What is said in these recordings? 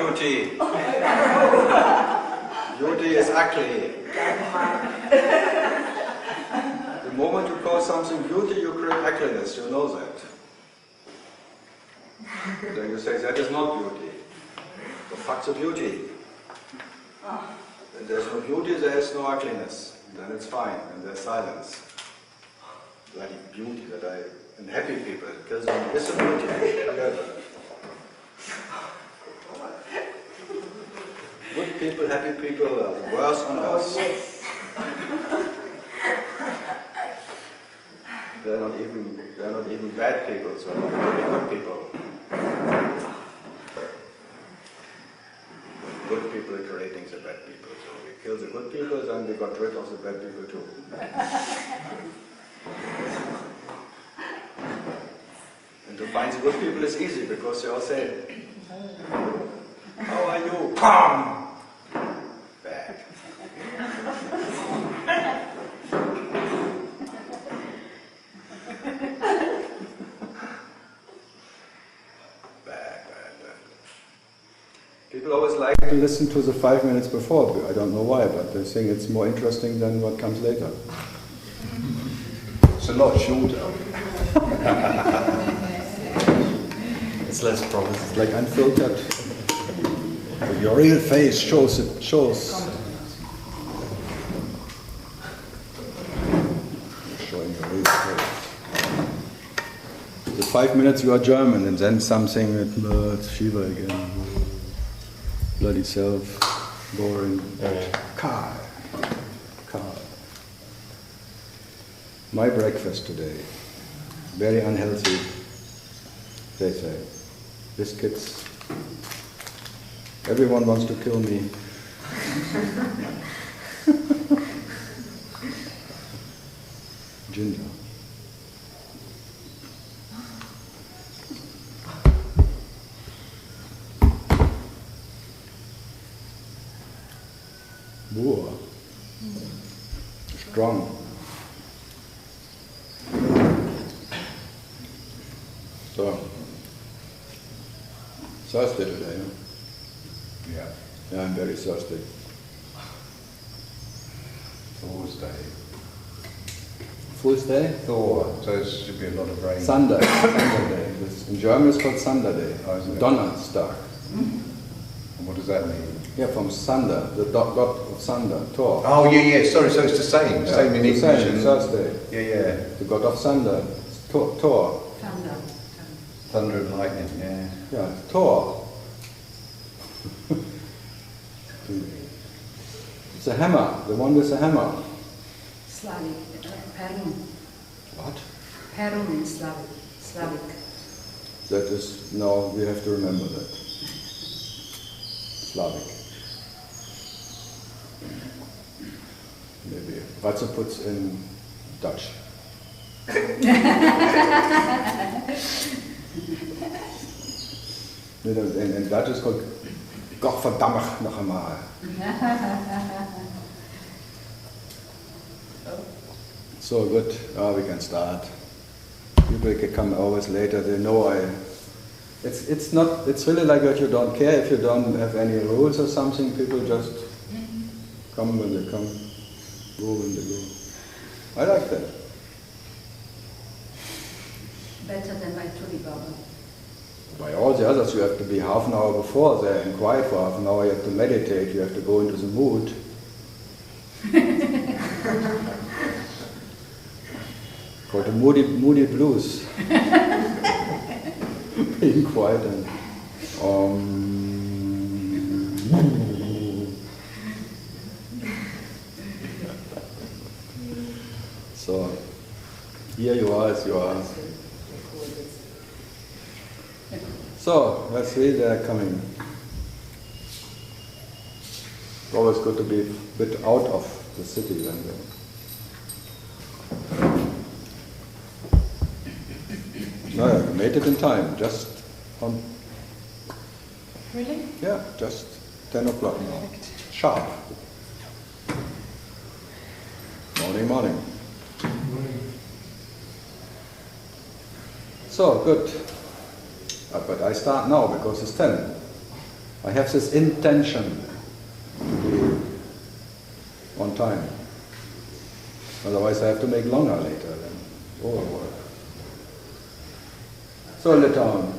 beauty. Beauty is ugly. The moment you call something beauty, you create ugliness, you know that. Then you say, that is not beauty. The fuck's a beauty? When there's no beauty, there is no ugliness. Then it's fine, and there's silence. Bloody beauty and happy people, because it's a beauty. Good people, happy people are the worst on earth. They're not even bad people, so they're good people. Good people are creating the bad people. So we kill the good people, then we got rid of the bad people too. And to find the good people is easy because they all say, how are you? Pam! Bad. People always like to listen to the 5 minutes before. I don't know why, but they think it's more interesting than what comes later. It's a lot shorter. It's less promise. It's like unfiltered. Your real face shows. Showing your real face. The 5 minutes you are German, and then something it's Shiva again. Bloody self, boring. Karl. My breakfast today, very unhealthy, they say. Biscuits. Everyone wants to kill me. Ginger. Boer. Strong. So, thirsty today, huh? Yeah. Yeah, I'm very thirsty. Thor's Day. Fool's Day? Thor, so there should be a lot of rain. Sunday. Sunday Day. In German it's called Sunday Day. Oh, isn't it? Donnerstag. And what does that mean? Yeah, from Thunder, the god of thunder, Thor. Oh, yeah, sorry, so it's the same. Yeah, Same in the English. same, and- Thursday. Yeah. The god of thunder, Thor. Thunder and lightning, yeah. Yeah, Thor. It's a hammer, the one with the hammer. Slavic, Perun. What? Perun in Slavic. That is, no, we have to remember that. Slavic. Maybe. Ratze puts in Dutch. In Dutch is called Godverdamme nog eenmaal. So good, we can start. People can come always later, they know it's really like that you don't care if you don't have any rules or something, people just come when they come, go when they go. I like that. Better than by Tuli Baba. By all the others you have to be half an hour before there and quiet for half an hour, you have to meditate, you have to go into the mood. Called the moody blues. Being quiet and so here you are as you are. So let's see, they're coming. It's always good to be a bit out of the city then. No, I made it in time, just on... Really? Yeah, just 10 o'clock now. Sharp. Morning. So, good. But I start now because it's 10. I have this intention to be on time. Otherwise I have to make longer later than overwork. So Litauen.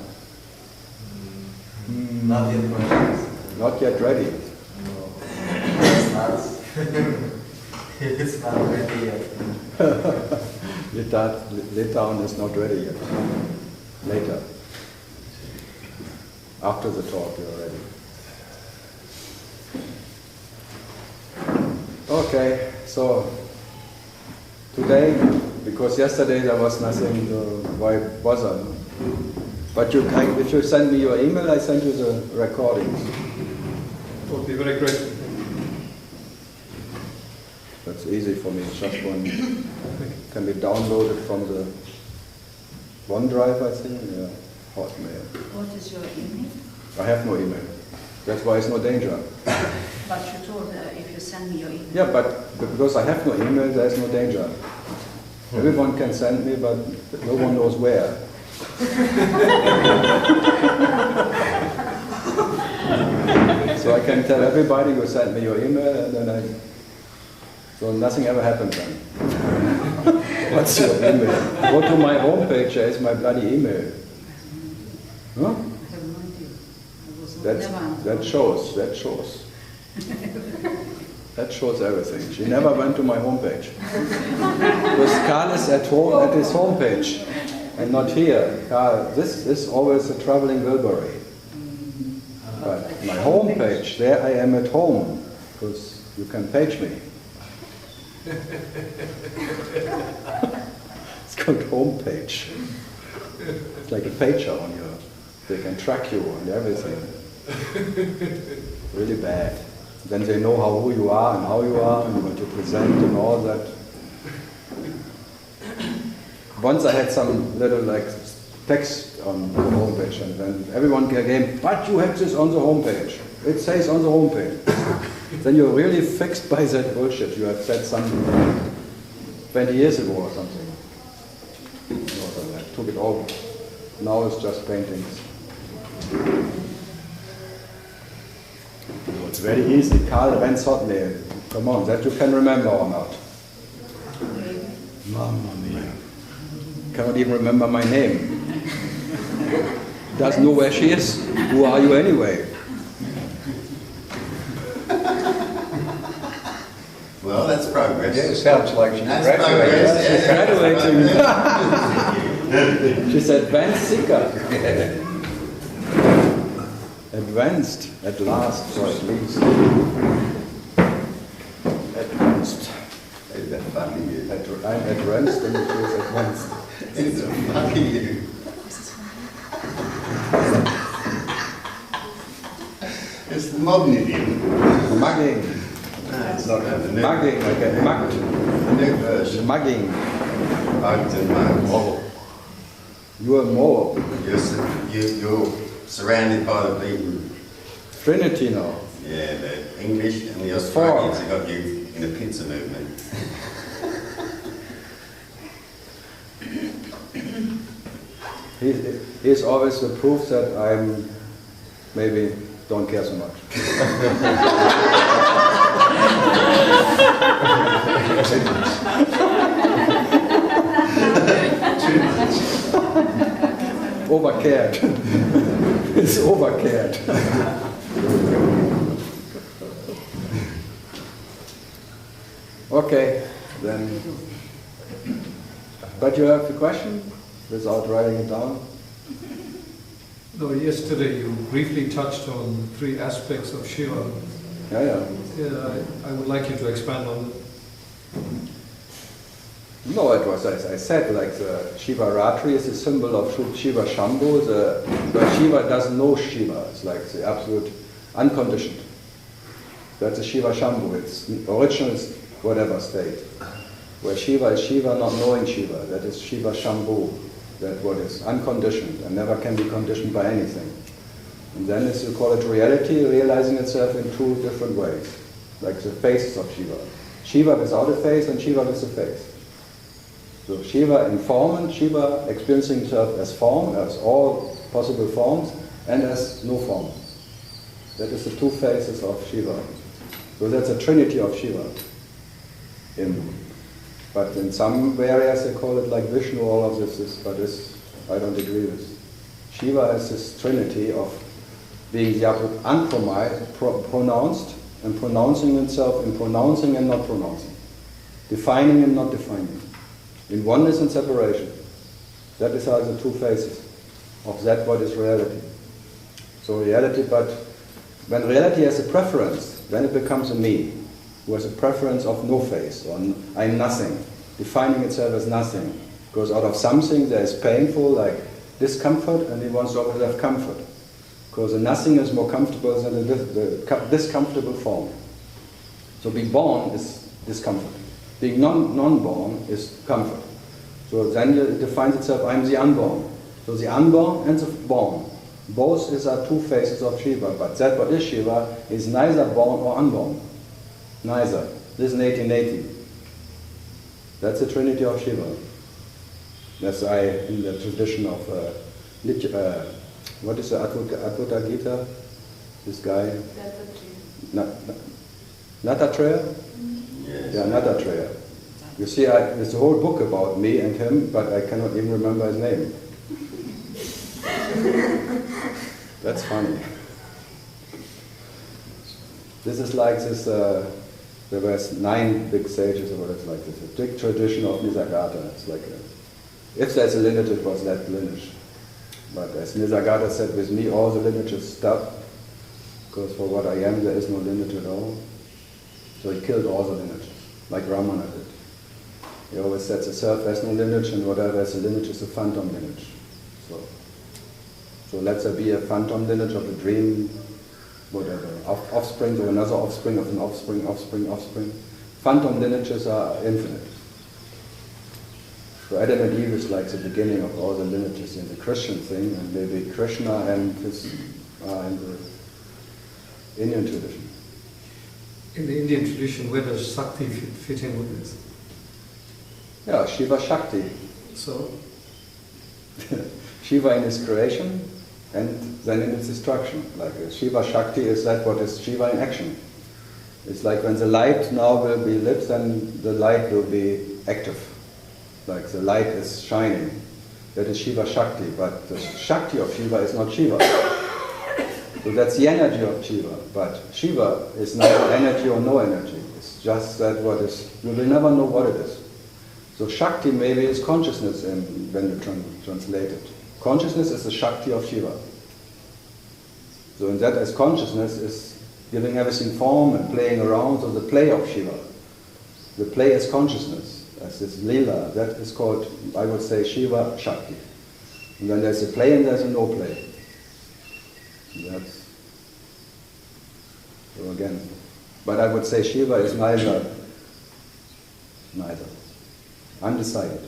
Not yet questions. Not yet ready. No. It's not. It's not ready yet. Litauen is not ready yet. Later. After the talk you're ready. Okay, so today, because yesterday there was nothing, why bother? But if you send me your email, I send you the recordings. It would be very great. That's easy for me. It's just one can be downloaded from the OneDrive, I think. Yeah, Hotmail. What is your email? I have no email. That's why it's no danger. But you told if you send me your email. Yeah, but because I have no email, there's no danger. Everyone can send me, but no one knows where. So I can tell everybody you sent me your email, and then so nothing ever happens then. What's your email? Go to my homepage, there is my bloody email. Huh? I have no idea. I was never That shows. That shows everything. She never went to my homepage. Because Karl is at home at his homepage and not here. Karl, this is always a traveling Wilbury. But my homepage, there I am at home, because you can page me. It's called homepage. It's like a pager on your, they can track you and everything. Really bad. Then they know who you are and how you are and what you present and all that. Once I had some little text on the homepage, and then everyone came, but you have this on the homepage. It says on the homepage. Then you're really fixed by that bullshit. You have said something 20 years ago or something. So I took it over. Now it's just paintings. It's very easy. Karl Renz Hotmail. Come on, that you can remember or not. Mamma mia. Cannot even remember my name. Doesn't know where she is. Who are you anyway? Well, that's progress. Yeah, it sounds like she's That's graduated. progress. She's graduating. She's advanced seeker. Advanced, at last, or at least. Advanced. Is that fucking you? I'm advanced and she's advanced. Is that fucking you? It's the modern idiom. Mugging. No, it's not the new. Mugging, I get mugged. The new version. Mugging. Mugged and mugged. Oh. You are more. You're surrounded by the people. Trinity now. Yeah, the English and the Australians have got you in a pincer movement. He's always the proof that I'm maybe don't care so much. Overcared. It's overcared. Okay, then. But you have the question without writing it down? No, yesterday you briefly touched on 3 aspects of Shiva. Yeah. I would like you to expand on it. No, it was, as I said, like the Shiva Ratri is a symbol of Shiva Shambhu. But Shiva doesn't know Shiva. It's like the absolute unconditioned. That's a Shiva Shambhu. It's original whatever state. Where Shiva is Shiva not knowing Shiva. That is Shiva Shambhu. That what is unconditioned and never can be conditioned by anything. And then it's, you call it reality, realizing itself in 2 different ways. Like the faces of Shiva. Shiva without a face and Shiva with a face. So Shiva in form and Shiva experiencing himself as form, as all possible forms, and as no form. That is the two faces of Shiva. So that's a Trinity of Shiva. But in some areas they call it like Vishnu, all of this, but this I don't agree with. Shiva is this Trinity of being the pronounced and pronouncing himself, in pronouncing and not pronouncing, defining and not defining, in oneness and separation. That is how the two faces of that what is reality. So reality, but when reality has a preference, then it becomes a me, who has a preference of no face, or I'm nothing, defining itself as nothing. Because out of something there is painful, like discomfort, and he wants to always have comfort. Because the nothing is more comfortable than the discomfortable form. So being born is discomfort. Being non-born is comfort. So then it defines itself, I'm the unborn. So the unborn and the born, both are two faces of Shiva, but that what is Shiva is neither born or unborn. Neither. This is Neti. That's the Trinity of Shiva. That's in the tradition of what is the Advaita Gita? This guy? Nattatreya? Yes. Yeah, Nattatreya. You see, there's a whole book about me and him, but I cannot even remember his name. That's funny. This is like this, there was 9 big sages, or what it's like this, a big tradition of Nisargadatta. It's like, if there's a lineage, it was that lineage. But as Nisargadatta said, with me all the lineages stop, because for what I am there is no lineage at all. So he killed all the lineages, like Ramana did. He always said the self has no lineage, and whatever has a lineage is a phantom lineage. So let there be a phantom lineage of a dream, whatever, offspring or another offspring of an offspring. Phantom lineages are infinite. So Adam and Eve is like the beginning of all the lineages in the Christian thing, and maybe Krishna and his in the Indian tradition. In the Indian tradition, where does Shakti fit in with this? Yeah, Shiva Shakti. So? Shiva in his creation, and then in its destruction. Like Shiva Shakti is that what is Shiva in action. It's like when the light now will be lit, then the light will be active. Like the light is shining. That is Shiva Shakti, but the Shakti of Shiva is not Shiva. So that's the energy of Shiva, but Shiva is neither energy or no energy. It's just that what is, you will never know what it is. So Shakti maybe is consciousness when you translate it. Consciousness is the Shakti of Shiva. So in that as consciousness is giving everything form and playing around, so the play of Shiva. The play is consciousness, as this lila, that is called, I would say, Shiva Shakti. And then there's a play and there's a no play. And that's, so again, but I would say Shiva is neither. Undecided.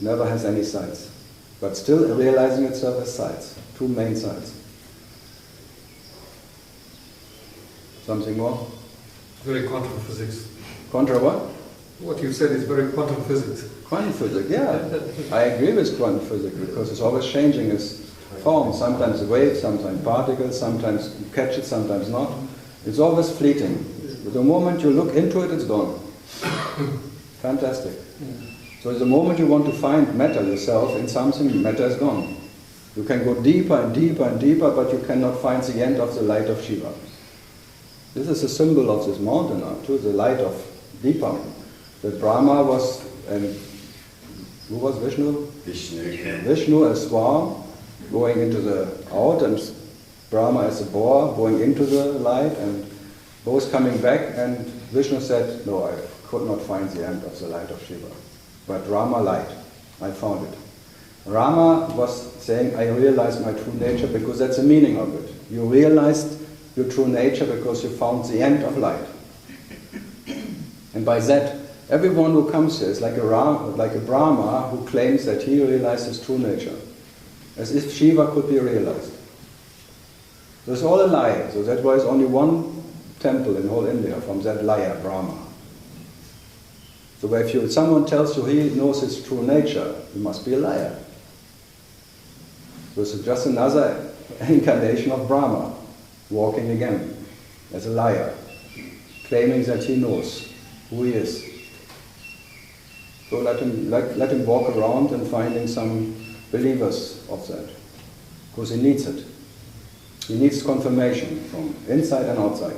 Never has any sides. But still realizing itself as sides. 2 main sides. Something more? Very quantum physics. Contra what? What you said is very quantum physics. Quantum physics, yeah. I agree with quantum physics because it's always changing its form. Sometimes a wave, sometimes particles, sometimes you catch it, sometimes not. It's always fleeting. But the moment you look into it, it's gone. Fantastic. So the moment you want to find matter yourself in something, matter is gone. You can go deeper and deeper and deeper, but you cannot find the end of the light of Shiva. This is a symbol of this mountain too, the light of Deepa. That Brahma was, and who was Vishnu? Vishnu as swarm, going into the out, and Brahma as a boar, going into the light, and both coming back, and Vishnu said, no, I could not find the end of the light of Shiva. But Rama light, I found it. Rama was saying, I realized my true nature because that's the meaning of it. You realized your true nature because you found the end of light. And by that, everyone who comes here is like a Brahma who claims that he realized his true nature. As if Shiva could be realized. So it's all a lie. So that's why there's only one temple in whole India from that liar, Brahma. So if someone tells you he knows his true nature, he must be a liar. So it's just another incarnation of Brahma. walking again as a liar, claiming that he knows who he is. So let him walk around and finding some believers of that, because he needs it. He needs confirmation from inside and outside.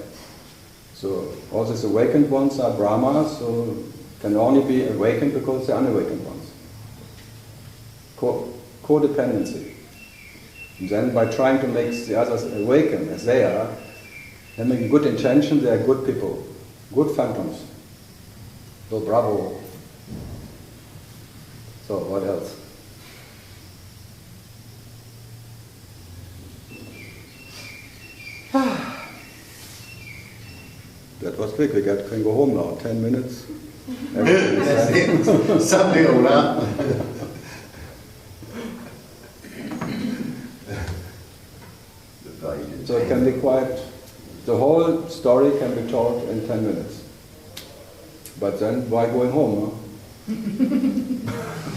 So all these awakened ones are Brahmas, so can only be awakened because they're unawakened ones. Codependency. And then by trying to make the others awaken as they are, having good intention, they are good people, good phantoms. So bravo. So what else? That was quick, we can go home now, 10 minutes. Sum it all up. So it can be quite, the whole story can be told in 10 minutes. But then why going home?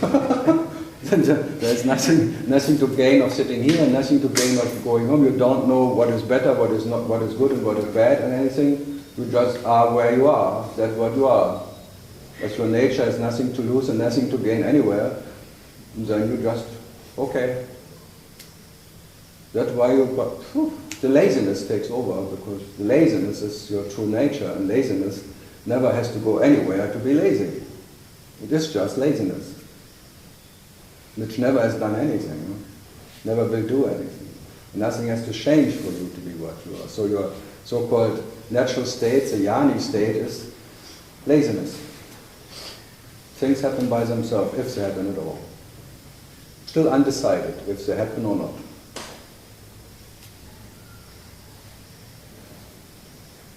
Huh? There's nothing to gain of sitting here, and nothing to gain of going home. You don't know what is better, what is not, what is good and what is bad and anything. You just are where you are. That's what you are. As your nature has nothing to lose and nothing to gain anywhere, and then you just, okay. That's why the laziness takes over, because the laziness is your true nature, and laziness never has to go anywhere to be lazy. It is just laziness, which never has done anything, no? Never will do anything. Nothing has to change for you to be what you are. So your so-called natural state, the jnani state, is laziness. Things happen by themselves, if they happen at all. Still undecided if they happen or not.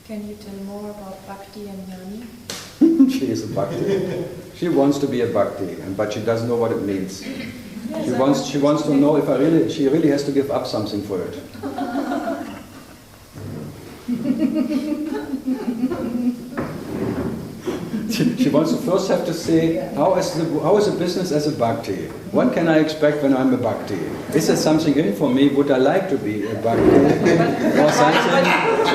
Can you tell more about Bhakti and Jnani? She is a Bhakti. She wants to be a Bhakti, but she doesn't know what it means. Yes, she wants to know if she really has to give up something for it. She wants to first have to say, how is the business as a Bhakti? What can I expect when I'm a Bhakti? Is there something in for me? Would I like to be a Bhakti? Or something?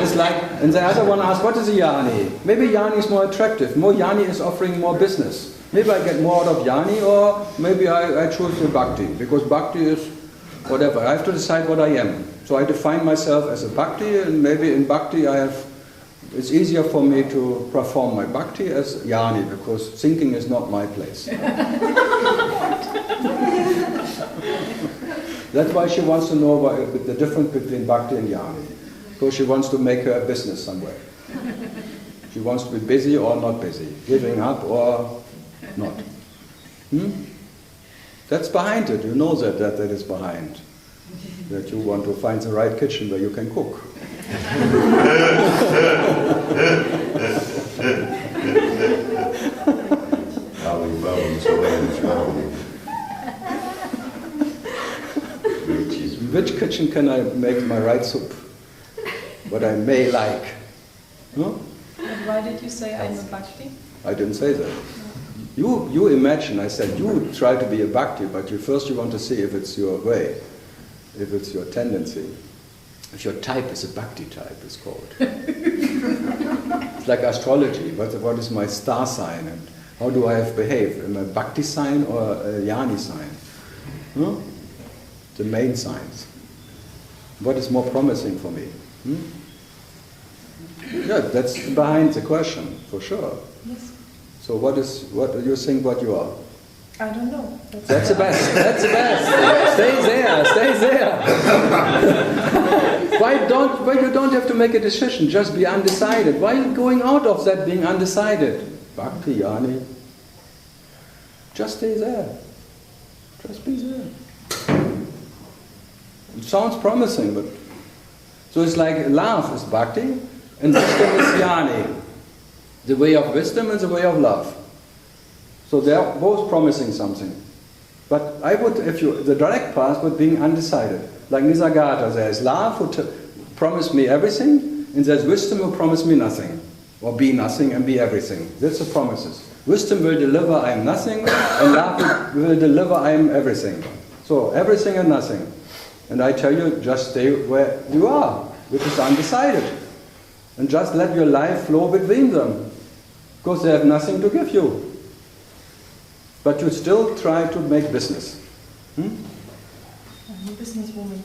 It's like, and the other one asks, what is a Jnani? Maybe Jnani is more attractive. More Jnani is offering more business. Maybe I get more out of Jnani, or maybe I choose the Bhakti, because Bhakti is whatever. I have to decide what I am. So I define myself as a Bhakti, and maybe in Bhakti it's easier for me to perform my Bhakti as Jnani, because thinking is not my place. That's why she wants to know the difference between Bhakti and Jnani, because she wants to make her a business somewhere. She wants to be busy or not busy, giving up or not. That's behind it. You know that is behind. That you want to find the right kitchen where you can cook. Which kitchen can I make my right soup? What I may like. No? And why did you say I'm a Bhakti? I didn't say that. You imagine, I said, you try to be a Bhakti, but first you want to see if it's your way, if it's your tendency. If your type is a Bhakti type, it's called. It's like astrology. What is my star sign, and how do I have behave? Am I a Bhakti sign or a Jnani sign? Huh? The main signs. What is more promising for me? Yeah, that's behind the question, for sure. Yes. So what do you think what you are? I don't know. That's the best. That's the best. Stay there. Why you don't have to make a decision? Just be undecided. Why are you going out of that being undecided? Bhakti, Jnani. Just stay there. Just be there. It sounds promising, but so it's like love is Bhakti and wisdom is Jnani. The way of wisdom and the way of love. So they are both promising something. But the direct path would be undecided. Like Nisargata, there is love who promised me everything, and there's wisdom who promised me nothing. Or be nothing and be everything. That's the promises. Wisdom will deliver I am nothing, and love will deliver I am everything. So everything and nothing. And I tell you, just stay where you are. which is undecided. And just let your life flow between them, because they have nothing to give you. But you still try to make business. I'm a businesswoman.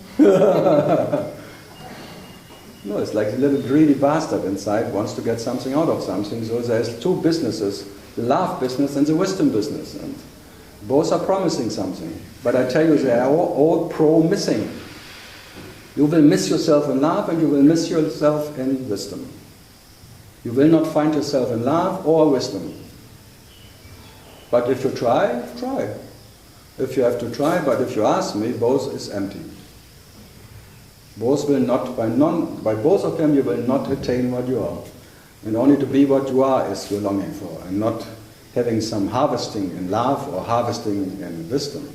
No, it's like a little greedy bastard inside wants to get something out of something. So there's two businesses, the love business and the wisdom business. And both are promising something. But I tell you, they are all pro-missing. You will miss yourself in love and you will miss yourself in wisdom. You will not find yourself in love or wisdom. But if you try, try. If you have to try, but if you ask me, both is empty. Both will not, by both of them you will not attain what you are. And only to be what you are is your longing for, and not having some harvesting in love or harvesting in wisdom.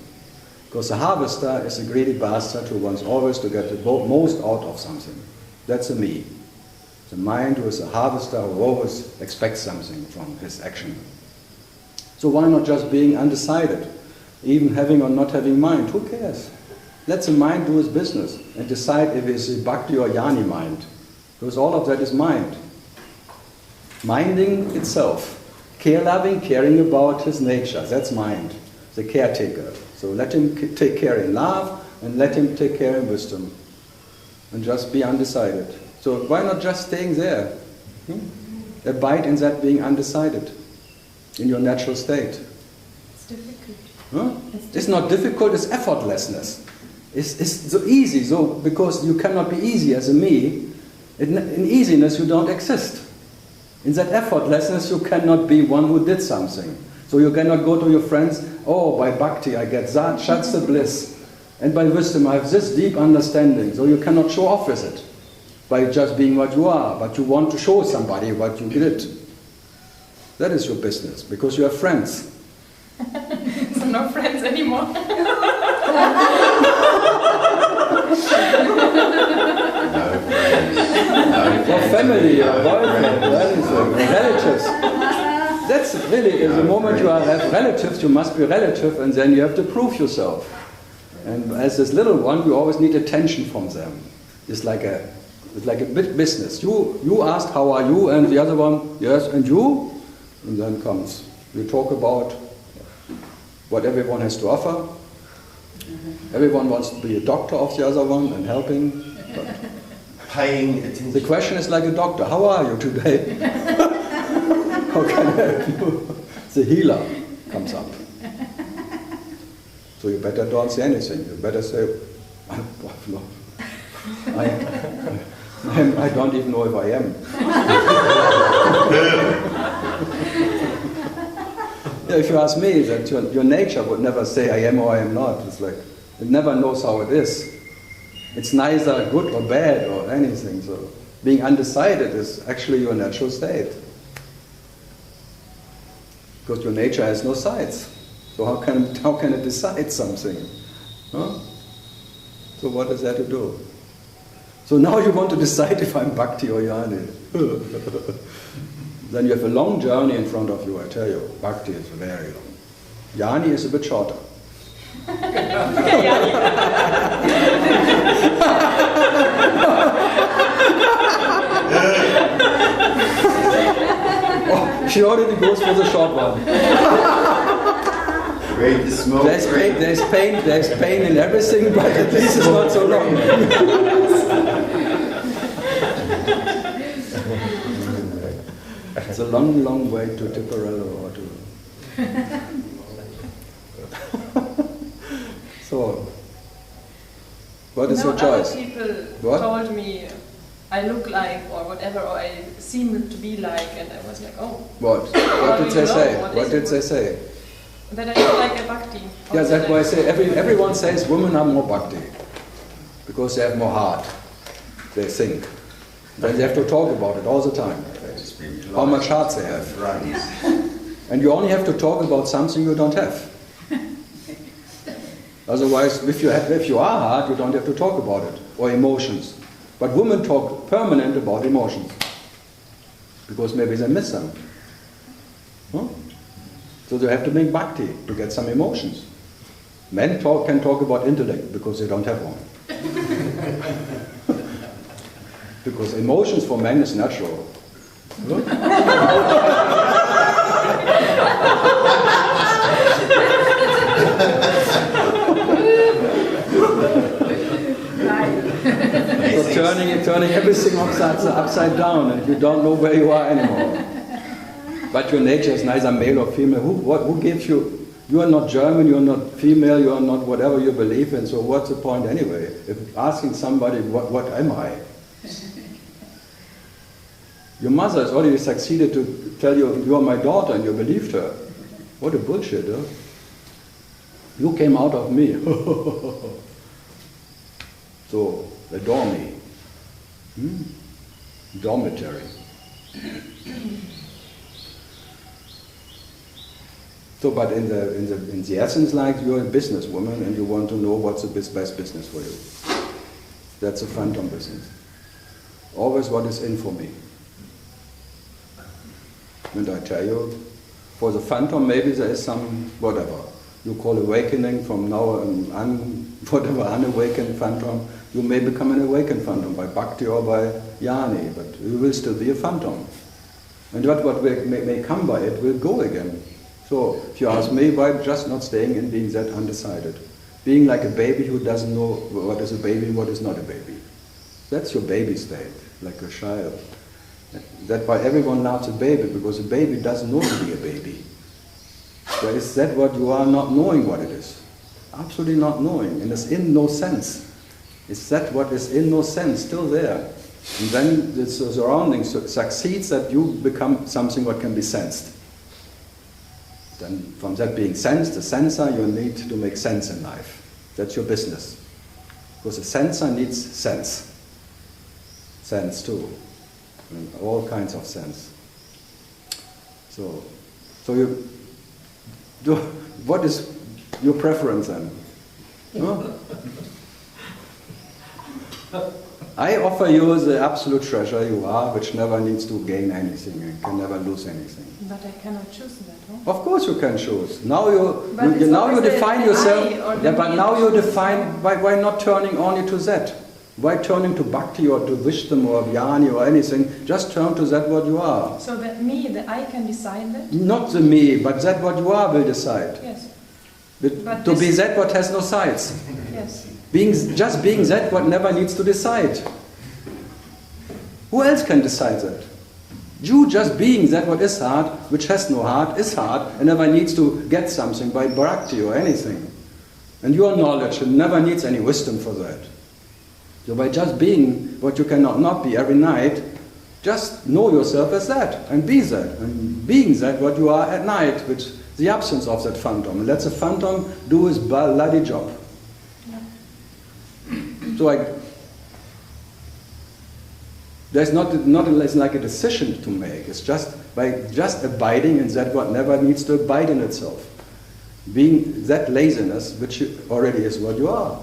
Because the harvester is a greedy bastard who wants always to get the most out of something. That's a me. The mind who is a harvester who always expects something from his action. So why not just being undecided? Even having or not having mind, who cares? Let the mind do its business and decide if it's a bhakti or jnani mind. Because all of that is mind. Minding itself. Care-loving, caring about his nature. That's mind. The caretaker. So let him take care in love and let him take care in wisdom. And just be undecided. So why not just staying there? Abide in that being undecided. In your natural state. It's difficult. Huh? It's not difficult, it's effortlessness. It's so easy, so because you cannot be easy as a me. In easiness you don't exist. In that effortlessness you cannot be one who did something. So you cannot go to your friends, oh, by bhakti I get that, that's the bliss. And by wisdom I have this deep understanding. So you cannot show off with it. By just being what you are, but you want to show somebody what you did. That is your business, because you have friends. So no friends anymore. No friends. Your family, your boyfriend, anything, relatives. That's really, the moment you have relatives, you must be a relative, and then you have to prove yourself. And as this little one, you always need attention from them. It's like a big business. You asked, how are you? And the other one, yes, and you? And then comes, you talk about what everyone has to offer. Everyone wants to be a doctor of the other one and helping. But Paying attention. the question is like a doctor, how are you today? How can I help you? The healer comes up. So you better don't say anything. You better say, I don't even know if I am. Yeah, if you ask me, that your nature would never say I am or I am not. It's like, it never knows how it is. It's neither good or bad or anything. So being undecided is actually your natural state. Because your nature has no sides. So how can it decide something? Huh? So what is there to do? So now you want to decide if I'm bhakti or jnani. Then you have a long journey in front of you, I tell you. Bhakti is very long. Jnani is a bit shorter. Oh, she already goes for the short one. Read the smoke. There's pain in everything, but at least it's not so long. It's a long, long way to Tiparello or to... So, what is your choice? Other people What? told me I look like or whatever, or I seem to be like, and I was like, oh. What? What did they say? What did they say? That I look like a bhakti. Yeah, that's why I say everyone says women are more bhakti because they have more heart. They think. Then they have to talk about it all the time. How much heart they have. Right. And you only have to talk about something you don't have. Otherwise, if you are hard, you don't have to talk about it, or emotions. But women talk permanent about emotions, because maybe they miss them. Huh? So they have to make bhakti to get some emotions. Men can talk about intellect, because they don't have one. Because emotions for men is natural. So turning everything upside down, and you don't know where you are anymore. But your nature is neither male or female. Who gives you? You are not German, you are not female, you are not whatever you believe in, so what's the point anyway? If asking somebody, what am I? Your mother has already succeeded to tell you, you are my daughter, and you believed her. What a bullshit, huh? You came out of me. So, adore me. Dormitory. So, but in the essence, like, you're a businesswoman and you want to know what's the best business for you. That's a phantom business. Always what is in for me. And I tell you, for the phantom, maybe there is some, whatever, you call awakening from now, unawakened phantom, you may become an awakened phantom by bhakti or by jnani, but you will still be a phantom. And what may come by it will go again. So, if you ask me, why just not staying and being that undecided? Being like a baby who doesn't know what is a baby and what is not a baby. That's your baby state, like a child. That's why everyone loves a baby, because a baby doesn't know to be a baby. So is that what you are, not knowing what it is? Absolutely not knowing, and it's in no sense. Is that what is in no sense, still there? And then the surroundings succeeds that you become something what can be sensed. Then from that being sensed, the sensor, you need to make sense in life. That's your business. Because a sensor needs sense. Sense too. And all kinds of sense. So you do, what is your preference then? Huh? I offer you the absolute treasure you are, which never needs to gain anything and can never lose anything. But I cannot choose that, huh? Of course you can choose. Now you define yourself. Yeah, but now you define, why not turning only to that? Why turning to bhakti or to wisdom or jnani or anything? Just turn to that what you are. So that me, the I can decide that? Not the me, but that what you are will decide. Yes. But to be that what has no sides. Yes. Just being that what never needs to decide. Who else can decide that? You just being that what is hard, which has no heart, is hard, and never needs to get something by bhakti or anything. And your knowledge never needs any wisdom for that. So by just being what you cannot not be every night, just know yourself as that, and be that. And being that what you are at night, which the absence of that phantom. And let the phantom do his bloody job. So there's not like a decision to make. It's just by just abiding in that what never needs to abide in itself. Being that laziness, which already is what you are.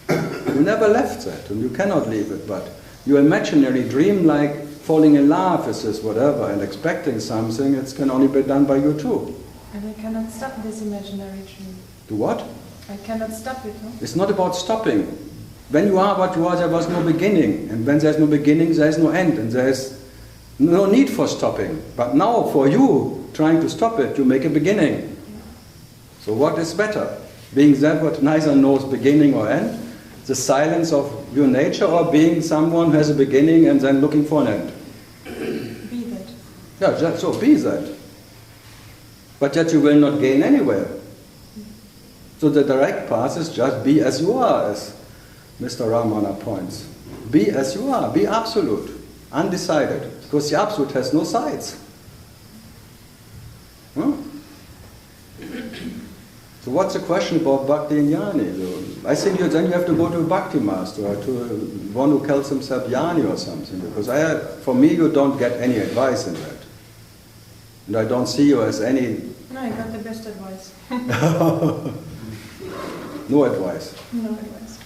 You never left that, and you cannot leave it, but your imaginary dream like falling in love is this whatever, and expecting something, it can only be done by you too. And I cannot stop this imaginary dream. Do what? I cannot stop it, huh? It's not about stopping. When you are what you are, there was no beginning. And when there's no beginning, there's no end. And there's no need for stopping. But now, for you, trying to stop it, you make a beginning. So what is better? Being that what neither knows beginning or end? The silence of your nature, or being someone who has a beginning and then looking for an end? Be that. Yeah, so be that. But yet you will not gain anywhere. So the direct path is just be as you are, as Mr. Ramana points. Be as you are, be absolute, undecided, because the absolute has no sides. Huh? So what's the question about bhakti and jnani? I think then you have to go to a bhakti master, or to one who calls himself jnani or something, because for me you don't get any advice in that. And I don't see you as any... No, I got the best advice. No advice. No advice.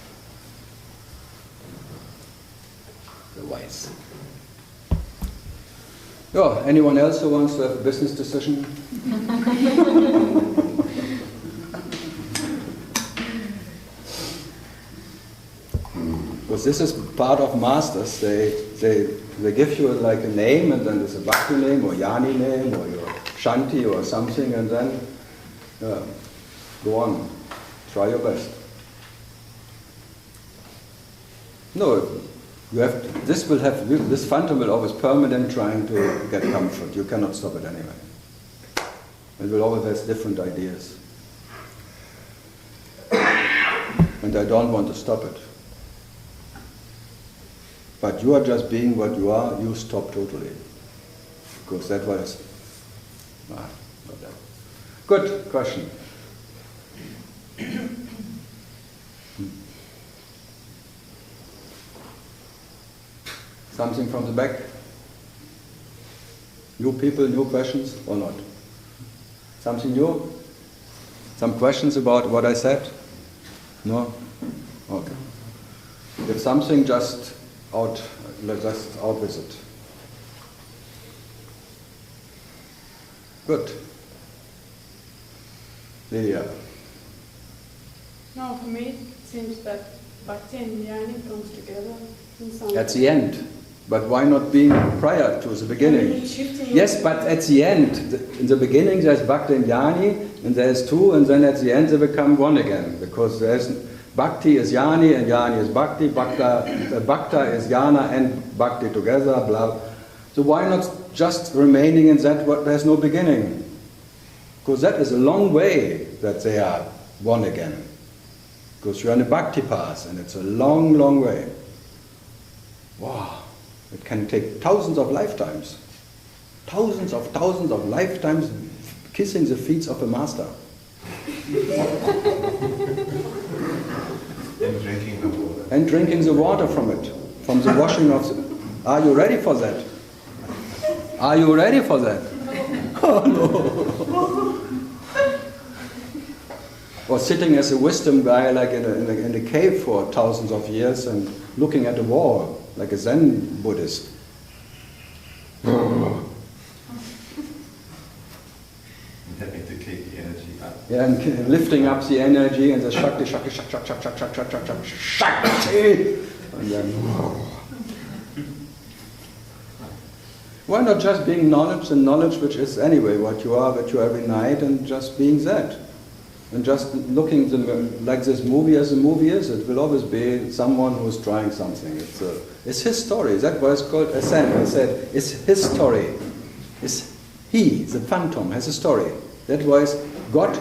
Advice. Yeah, anyone else who wants to have a business decision? Because this is part of masters. They give you like a name, and then there's a bhakti name, or yani name, or your shanti, or something, and then go on, try your best. No, you have. This phantom will always permanent trying to get comfort. You cannot stop it anyway. It will always have different ideas, and I don't want to stop it. But you are just being what you are, you stop totally. Because that was... not that. Good question. Something from the back? New people, new questions or not? Something new? Some questions about what I said? No? Okay. If something, just out with it. Good. Lydia. No, for me it seems that bhakti and jnana comes together in some At the end. But why not being prior to the beginning? Yes, but at the end, in the beginning there's bhakti and jnana, and there's two, and then at the end they become one again, because there's bhakti is jnana and jnana is bhakti, bhakta is jnana and bhakti together, blah. So why not just remaining in that what there's no beginning? Because that is a long way that they are one again. Because you're on a bhakti path, and it's a long, long way. Wow. It can take thousands of lifetimes. Thousands of lifetimes kissing the feet of a master. And drinking the water from it. From the washing of the... Are you ready for that? Are you ready for that? Oh no. Or sitting as a wisdom guy like in a cave for thousands of years and looking at the wall. Like a Zen Buddhist. You need to keep the energy up. Yeah, and lifting up the energy and the Shakti, Shakti, Shakti, Shakti, Shakti, Shakti, Shakti, Shakti. And then, why not just being knowledge, and knowledge which is anyway what you are every night, and just being that? And just looking like this movie as a movie is, it will always be someone who's trying something. It's his story. That's why it's called ascent. I said, it's his story. It's he, the phantom, has a story. That was God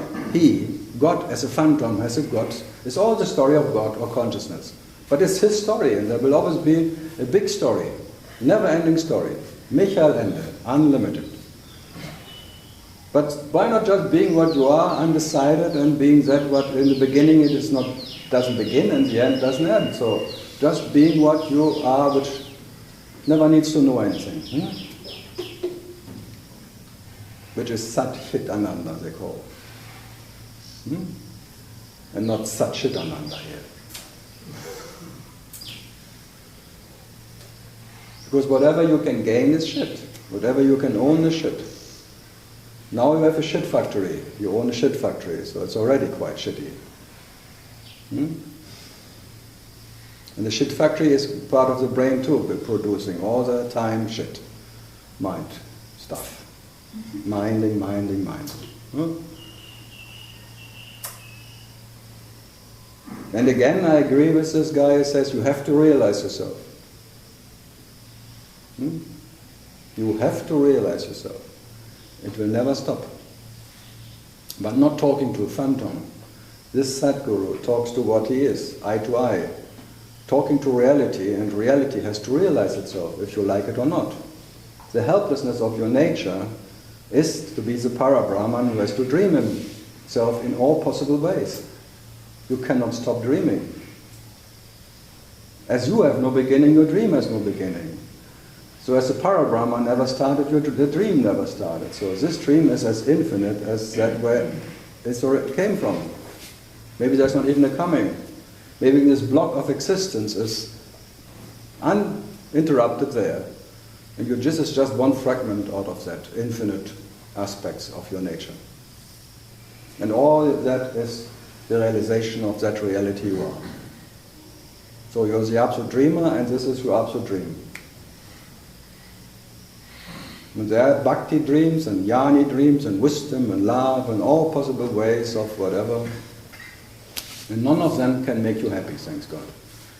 as a phantom has a God. It's all the story of God or consciousness. But it's his story, and there will always be a big story, never-ending story. Michael Ende, unlimited. But why not just being what you are, undecided, and being that what in the beginning it is not, doesn't begin, and the end doesn't end. So just being what you are, which never needs to know anything. Which is Sat Chit Ananda, they call. And not Sat Chit Ananda here. Because whatever you can gain is shit. Whatever you can own is shit. Now you have a shit factory. You own a shit factory, so it's already quite shitty. And the shit factory is part of the brain too. We're producing all the time shit. Mind stuff. Minding. And again, I agree with this guy who says you have to realize yourself. You have to realize yourself. It will never stop. But not talking to a phantom. This Sadguru talks to what he is, eye to eye. Talking to reality, and reality has to realize itself, if you like it or not. The helplessness of your nature is to be the para-Brahman who has to dream himself in all possible ways. You cannot stop dreaming. As you have no beginning, your dream has no beginning. So as the para-Brahman never started, the dream never started. So this dream is as infinite as that where it came from. Maybe there's not even a coming. Maybe this block of existence is uninterrupted there. And this is just one fragment out of that infinite aspects of your nature. And all that is the realization of that reality you are. So you're the absolute dreamer, and this is your absolute dream. And there are bhakti dreams, and jnani dreams, and wisdom, and love, and all possible ways of whatever. And none of them can make you happy, thanks God.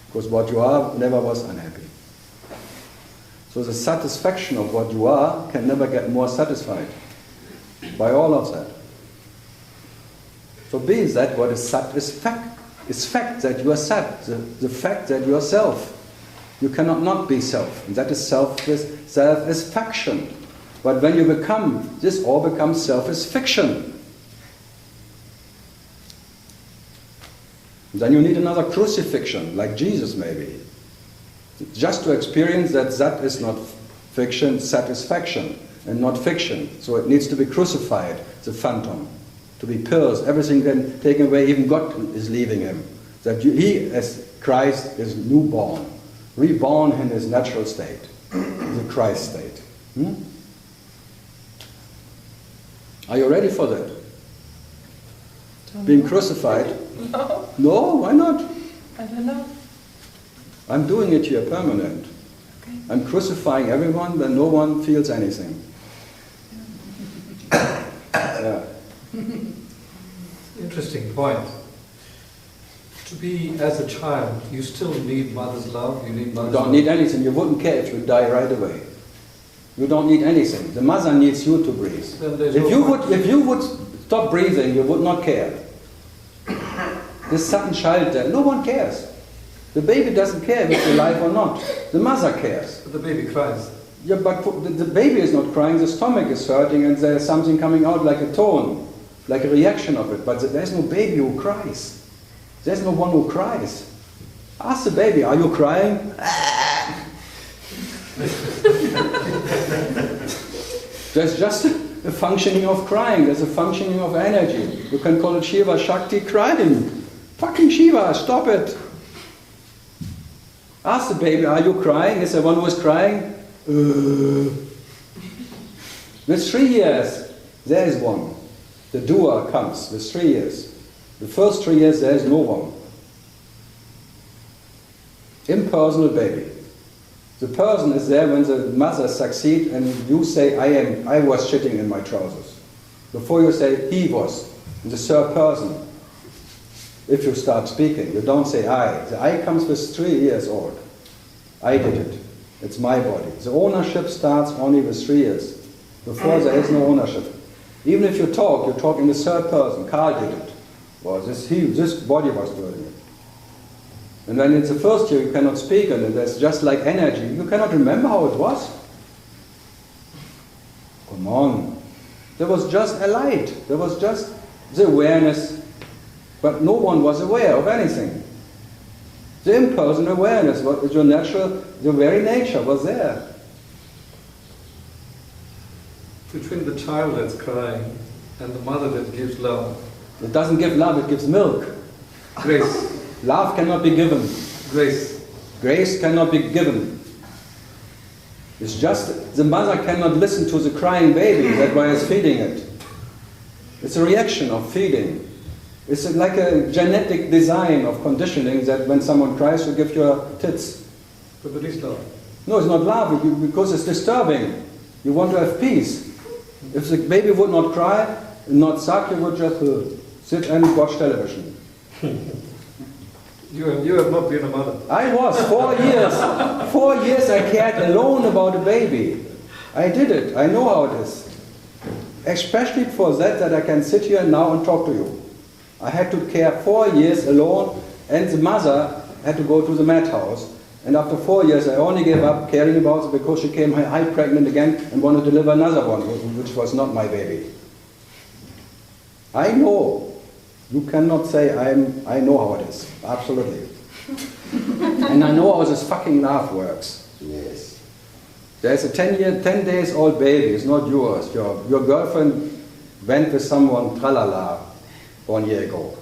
Because what you are never was unhappy. So the satisfaction of what you are can never get more satisfied by all of that. So be that what is sat is fact. It's fact that you are sat, the fact that you are self. You cannot not be self. And that is self-satisfaction. But when you become, this all becomes self is fiction. Then you need another crucifixion, like Jesus maybe. Just to experience that that is not fiction, satisfaction, and not fiction. So it needs to be crucified, the phantom, to be pierced, everything then taken away, even God is leaving him. That he, as Christ, is newborn, reborn in his natural state, the Christ state. Are you ready for that? Being crucified? No. No, why not? I don't know. I'm doing it here permanent. Okay. I'm crucifying everyone, but no one feels anything. Yeah. Interesting point. To be as a child, you still need mother's love, you need You mother's don't love. need anything. You wouldn't care if you die right away. You don't need anything. The mother needs you to breathe. Then there's If no you point. would stop breathing, you would not care. This sudden child there, no one cares. The baby doesn't care if it's alive or not. The mother cares. But the baby cries. Yeah, but the baby is not crying, the stomach is hurting and there's something coming out like a tone, like a reaction of it. But there's no baby who cries. There's no one who cries. Ask the baby, are you crying? There's just a functioning of crying, there's a functioning of energy. You can call it Shiva Shakti crying. Fucking Shiva, stop it. Ask the baby, are you crying? Is there one who is crying? With 3 years, there is one. The doer comes with 3 years. The first 3 years, there is no one. Impersonal baby. The person is there when the mother succeeds and you say, I was shitting in my trousers. Before you say, he was, in the third person. If you start speaking, you don't say I. The I comes with 3 years old. I did it. It's my body. The ownership starts only with 3 years. Before there is no ownership. Even if you talk in the third person. Karl did it. Well, this body was doing it. And when it's the first year you cannot speak and there's just like energy. You cannot remember how it was. Come on. There was just a light. There was just the awareness. But no one was aware of anything. The impersonal awareness, what is your natural, your very nature was there. Between the child that's crying and the mother that gives love. It doesn't give love, it gives milk. Grace. Love cannot be given. Grace. Grace cannot be given. It's just, the mother cannot listen to the crying baby, that's why it's feeding it. It's a reaction of feeding. It's like a genetic design of conditioning that when someone cries, you give your tits. But it is love. No, it's not love, because it's disturbing. You want to have peace. If the baby would not cry, not suck, you would just sit and watch television. You have not been a mother. I was, 4 years. 4 years I cared alone about a baby. I did it, I know how it is. Especially for that I can sit here now and talk to you. I had to care 4 years alone, and the mother had to go to the madhouse. And after 4 years, I only gave up caring about her because she came high pregnant again and wanted to deliver another one, which was not my baby. I know. You cannot say I know how it is. Absolutely. And I know how this fucking love works. Yes. There's a 10 days old baby. It's not yours. Your girlfriend went with someone, tralala, 1 year ago.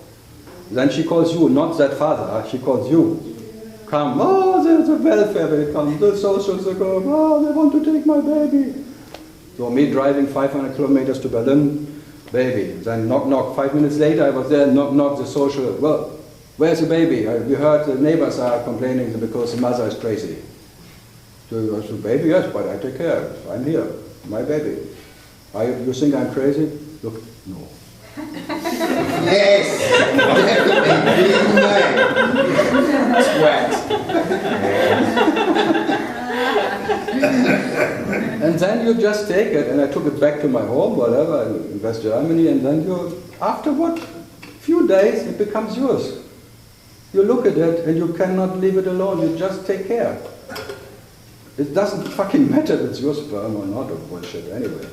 Then she calls you, not that father, she calls you. Come, oh, the welfare will come, the socials will come, oh, they want to take my baby. So me driving 500 kilometers to Berlin, baby. Then knock, knock. 5 minutes later I was there, knock, knock, the social, well, Where's the baby? We heard the neighbors are complaining because the mother is crazy. So the baby, yes, but I take care. I'm here, my baby. You think I'm crazy? Look, no. Yes! And then you just take it, and I took it back to my home, whatever, in West Germany, and then after what? Few days, it becomes yours. You look at it, and you cannot leave it alone, you just take care. It doesn't fucking matter if it's your sperm or not, or bullshit, anyway.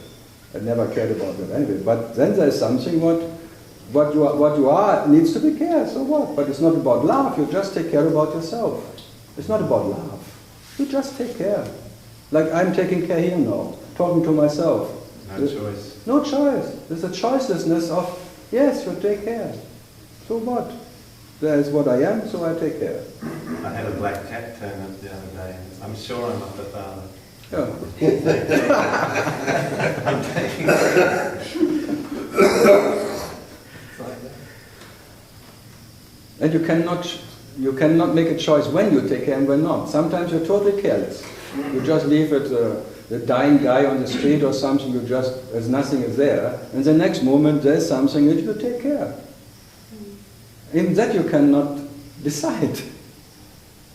I never cared about that anyway. But then there's something what you are needs to be cared, so what? But it's not about love, you just take care about yourself. It's not about love. You just take care. Like I'm taking care here now, talking to myself. No choice. No choice. There's a choicelessness of, yes, you take care. So what? That is what I am, so I take care. I had a black cat turn up the other day. I'm sure I'm not the father. Yeah. I'm taking care. And you cannot make a choice when you take care and when not. Sometimes you're totally careless. You just leave it, the dying guy on the street or something, as nothing is there. And the next moment there's something that you take care. In that you cannot decide.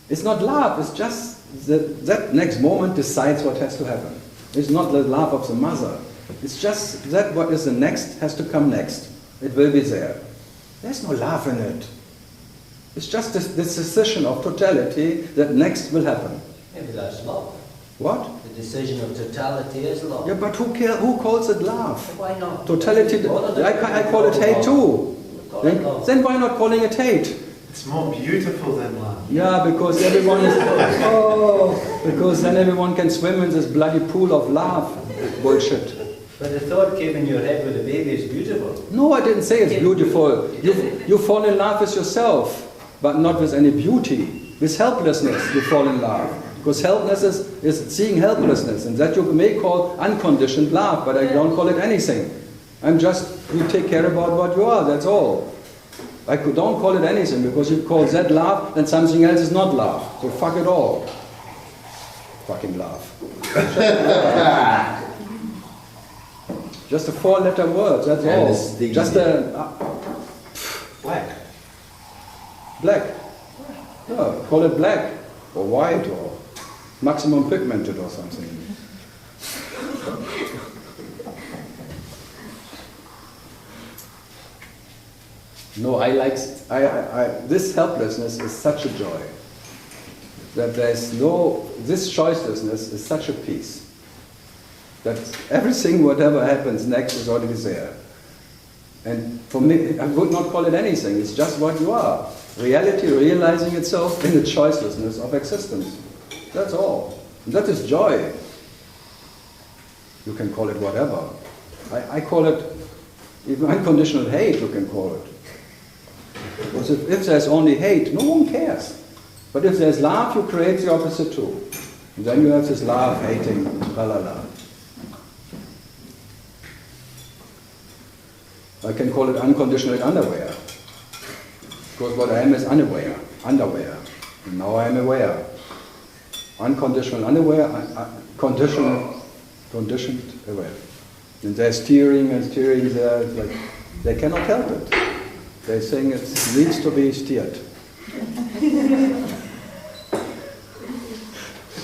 It's not love, it's just that next moment decides what has to happen. It's not the love of the mother. It's just that what is the next has to come next. It will be there. There's no love in it. It's just this decision of totality that next will happen. Maybe that's love. What? The decision of totality is love. Yeah, but who calls it love? Why not? Totality, I call it hate too. Then why not calling it hate? It's more beautiful than love. Yeah, because everyone is, because then everyone can swim in this bloody pool of love. Bullshit. But the thought came in your head with a baby is beautiful. No, I didn't say it's beautiful. You fall in love with yourself, but not with any beauty. With helplessness, you fall in love. Because helplessness is seeing helplessness, and that you may call unconditioned love, but I don't call it anything. You take care about what you are, that's all. I don't call it anything, because if you call that love, then something else is not love. So fuck it all. Fucking love. Just a 4-letter word, that's all. Just Black. Black. No, call it black, or white, or maximum pigmented or something. No, this helplessness is such a joy. That this choicelessness is such a peace. That everything, whatever happens next is already there. And for me, I would not call it anything, it's just what you are. Reality realizing itself in the choicelessness of existence. That's all. And that is joy. You can call it whatever. I call it, even unconditional hate you can call it. Because if there's only hate, no one cares. But if there's love, you create the opposite too. And then you have this love, hating, la la la. I can call it unconditional underwear. Because what I am is underwear. And now I am aware. Unconditional underwear, conditioned aware. And they're steering there, it's like, they cannot help it. They're saying it needs to be steered.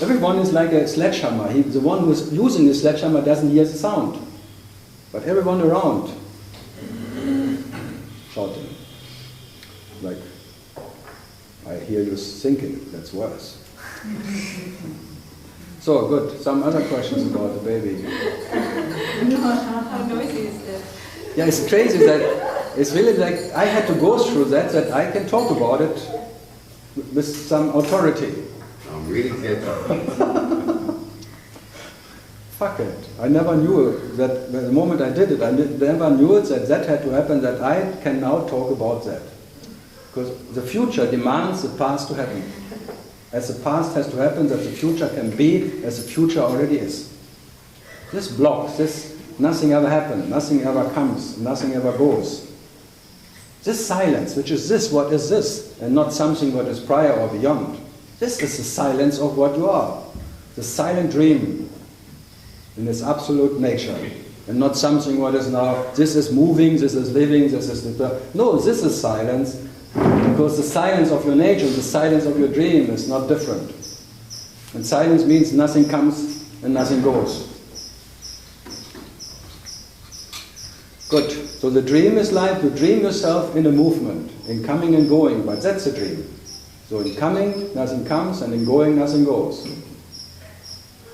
Everyone is like a sledgehammer. The one who's using the sledgehammer doesn't hear the sound. But everyone around shouting. Like, I hear you thinking, that's worse. So, good. Some other questions about the baby. How noisy is that? Yeah, it's crazy that it's really like I had to go through that I can talk about it with some authority. I'm really careful. Fuck it. I never knew that the moment I did it, I never knew it that had to happen, that I can now talk about that. Because the future demands the past to happen. As the past has to happen, that the future can be as the future already is. This blocks, nothing ever happens, nothing ever comes, nothing ever goes. This silence, which is this, what is this, and not something what is prior or beyond. This is the silence of what you are. The silent dream in its absolute nature. And not something what is now, this is moving, this is living, this is the... No, this is silence, because the silence of your nature, the silence of your dream is not different. And silence means nothing comes and nothing goes. Good. So the dream is like you dream yourself in a movement, in coming and going, but that's a dream. So in coming, nothing comes, and in going, nothing goes.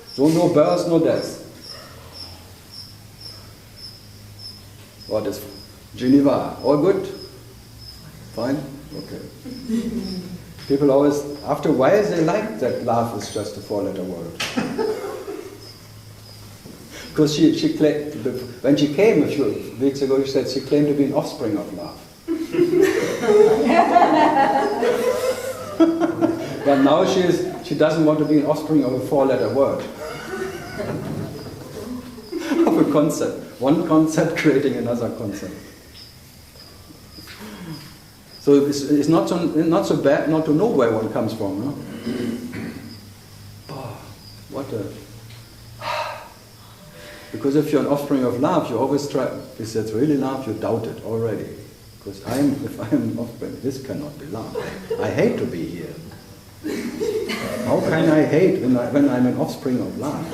So no birth, no death. What is Geneva? All good? Fine? Okay. People always, after a while, they like that love is just a four-letter word. Because she claimed, when she came a few weeks ago, she said she claimed to be an offspring of love. But now she doesn't want to be an offspring of a four-letter word. Of a concept. One concept creating another concept. So it's not so bad not to know where one comes from. No? Oh, what a... Because if you're an offspring of love, you always try, if that's really love, you doubt it already. Because if I'm an offspring, this cannot be love. I hate to be here. How can I hate when I'm an offspring of love?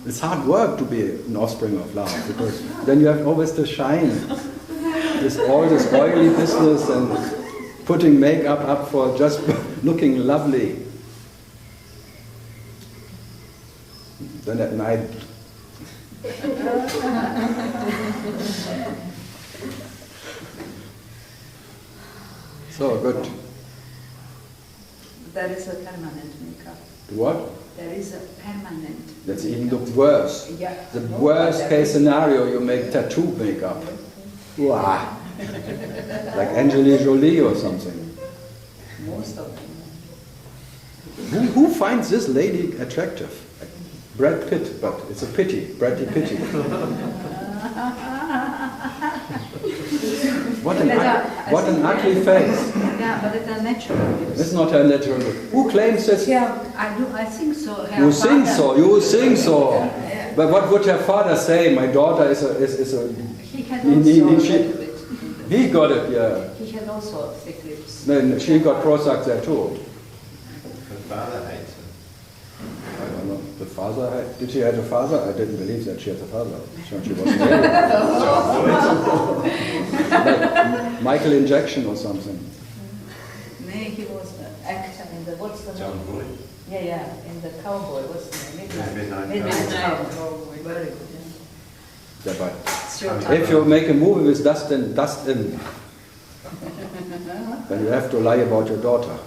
It's hard work to be an offspring of love, because then you have always to shine. All this oily business and putting makeup up for just looking lovely. Then at night... So, good. There is a permanent makeup. What? There is a permanent. That's even the worst. Yeah. The worst case scenario, you make tattoo makeup. Wow. Like Angelina Jolie or something. Most of them. Who finds this lady attractive? Brad Pitt, but it's a pity. Bradley Pitty. What an ugly face. Yeah, but it's a natural use. It's not her natural look. Who claims this? Yeah, I think so. You think so. Yeah. But what would her father say? My daughter is a... He had also a little bit. He got it, yeah. He had also thick lips. Then she got Prozac there too. Her father hates her. I don't know. The father, did she have a father? I didn't believe that she had a father. She wasn't like Michael Injection or something. No, he was an actor in the, what's the John name? Boy. Yeah, in the Cowboy, what's the name? Midnight Cowboy. Very good, yeah. Yeah, but It's your if you make a movie with dust in, then you have to lie about your daughter.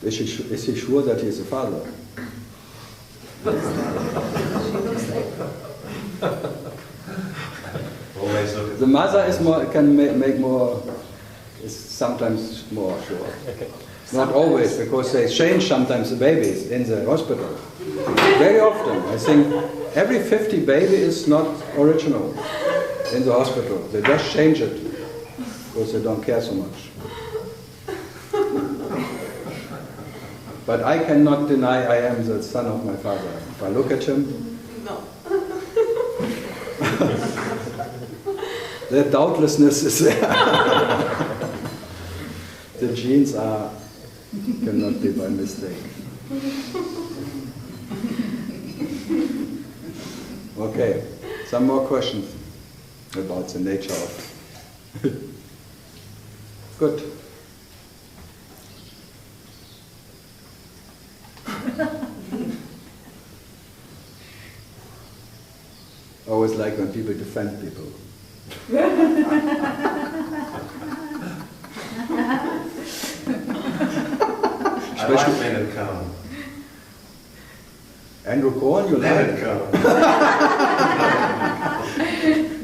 Is he sure that he is a father? She looks like Always look at The mother is more, can make more, is sometimes more sure. Not always, because they change sometimes the babies in the hospital. Very often. I think every 50 baby is not original in the hospital. They just change it because they don't care so much. But I cannot deny I am the son of my father. If I look at him, No. the doubtlessness is there. The genes cannot be by mistake. Okay, some more questions about the nature of... Good. I always like when people defend people. I like Leonard Cohen. Andrew Cohen, you like? Leonard Cohen.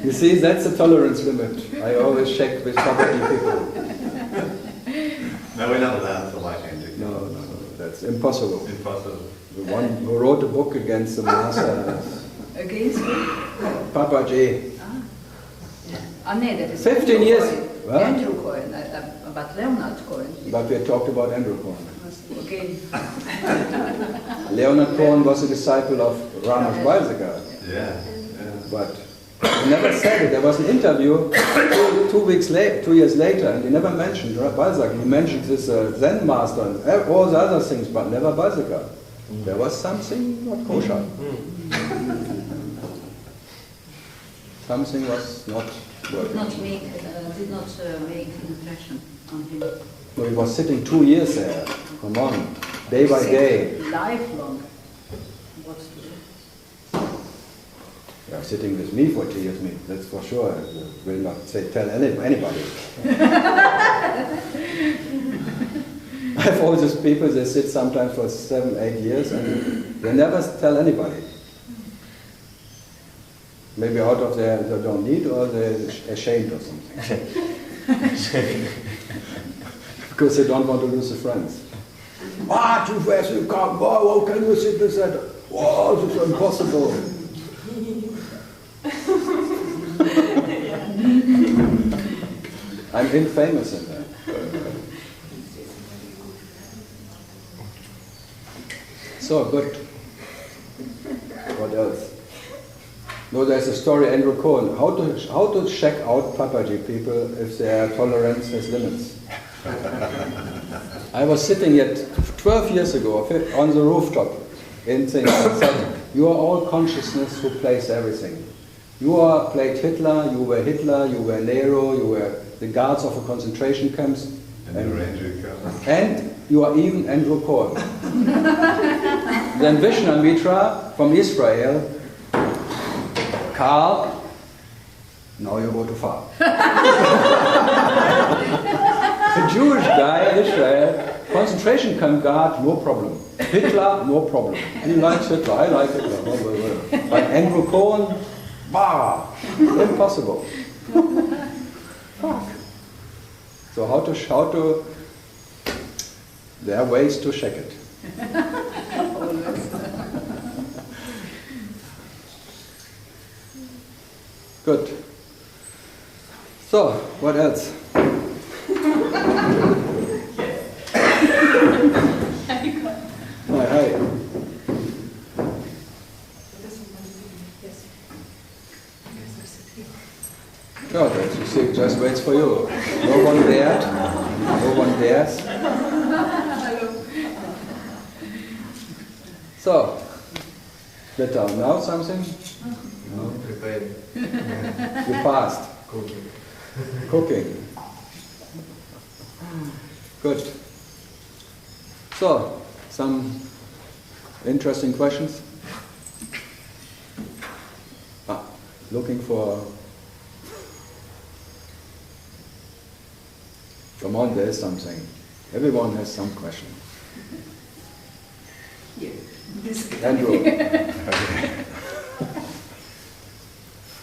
You see, that's the tolerance limit. I always check with property people. No, we're not allowed to like Andrew. No, that's impossible. Impossible. The one who wrote a book against the master. Against who? Papaji. Nee, that is 15 years. What? Andrew Cohen, but Leonard Cohen. But we talked about Andrew Cohen. Again. Leonard Cohen was a disciple of Ramesh Balsekar. Yeah. But he never said it. There was an interview 2 years later, and he never mentioned Balsekar. He mentioned this Zen master and all the other things, but never Balsekar. There was something not kosher. Something was not working. Did not make impression on him. No, he was sitting 2 years there. Come on, day by day. Lifelong. What to do? Yeah, sitting with me for 2 years, that's for sure. I will not tell anybody. I have all these people, they sit sometimes for 7, 8 years and they never tell anybody. Maybe out of they don't need or they're ashamed or something. Because they don't want to lose the friends. Too fast, you can't, how can you sit this at? Wow, this is impossible. I'm infamous in that. So good. What else? No, there's a story, Andrew Cohen. How to check out Papaji people if their tolerance has limits. I was sitting here 12 years ago on the rooftop in things and said, you are all consciousness who plays everything. You played Hitler, you were Nero, you were the guards of a concentration camps. And you are even Andrew Cohen. Then Vishnu Mitra from Israel, Karl, now you go too far. A Jewish guy in Israel, concentration camp guard, no problem. Hitler, no problem. He likes Hitler, I like Hitler. But Andrew Cohen, bah, impossible. Fuck. So how to, there are ways to check it. Good. So, what else? Hi. Oh, that's, you see, just waits for you. No one dared. No one dares. So, better now something? No, prepared. You passed. Cooking. Good. So, some interesting questions? Looking for... Come on, there's something. Everyone has some question. Yeah. Andrew.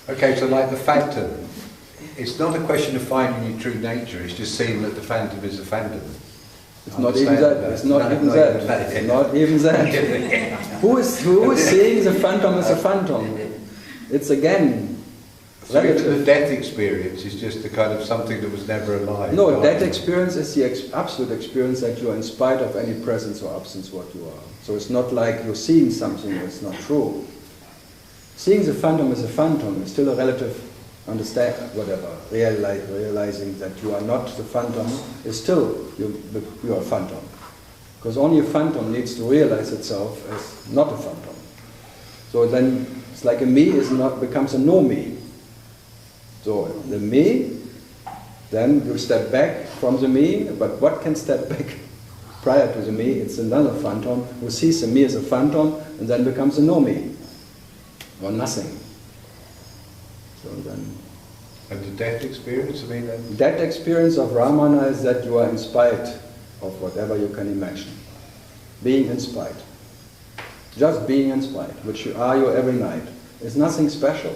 Okay, so like the phantom, it's not a question of finding your true nature, it's just seeing that the phantom is a phantom. It's not even that. It's not even that. It's not even that. Who is seeing the phantom as a phantom? It's again so even the death experience is just a kind of something that was never alive. No, that experience is the absolute experience that you are in spite of any presence or absence what you are. So it's not like you're seeing something that's not true. Seeing the phantom as a phantom is still a relative realizing that you are not the phantom is still you are a phantom. Because only a phantom needs to realize itself as not a phantom. So then it's like a me becomes a no me. So the me, then you step back from the me, but what can step back prior to the me? It's another phantom who sees the me as a phantom and then becomes a no me, or nothing. So then, and the death experience, I mean, that experience of Ramana is that you are in spite of whatever you can imagine. Being in spite. Just being in spite, which you are every night. It's nothing special.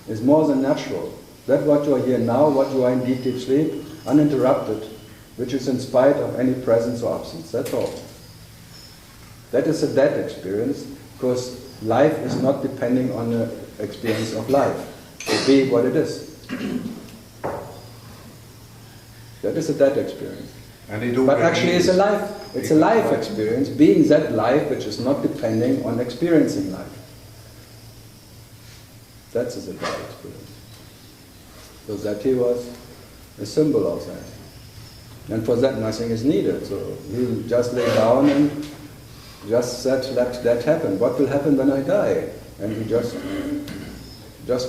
It's more than natural. That what you are here now, what you are in deep, deep sleep, uninterrupted, which is in spite of any presence or absence. That's all. That is a dead experience, because life is not depending on the experience of life. To be what it is. That is a dead experience. And it But already actually it's is. a life. It's a life experience, being that life which is not depending on experiencing life. That's a dead experience. So that he was a symbol of that. And for that nothing is needed. So you just lay down and just said, let that happen. What will happen when I die? And he just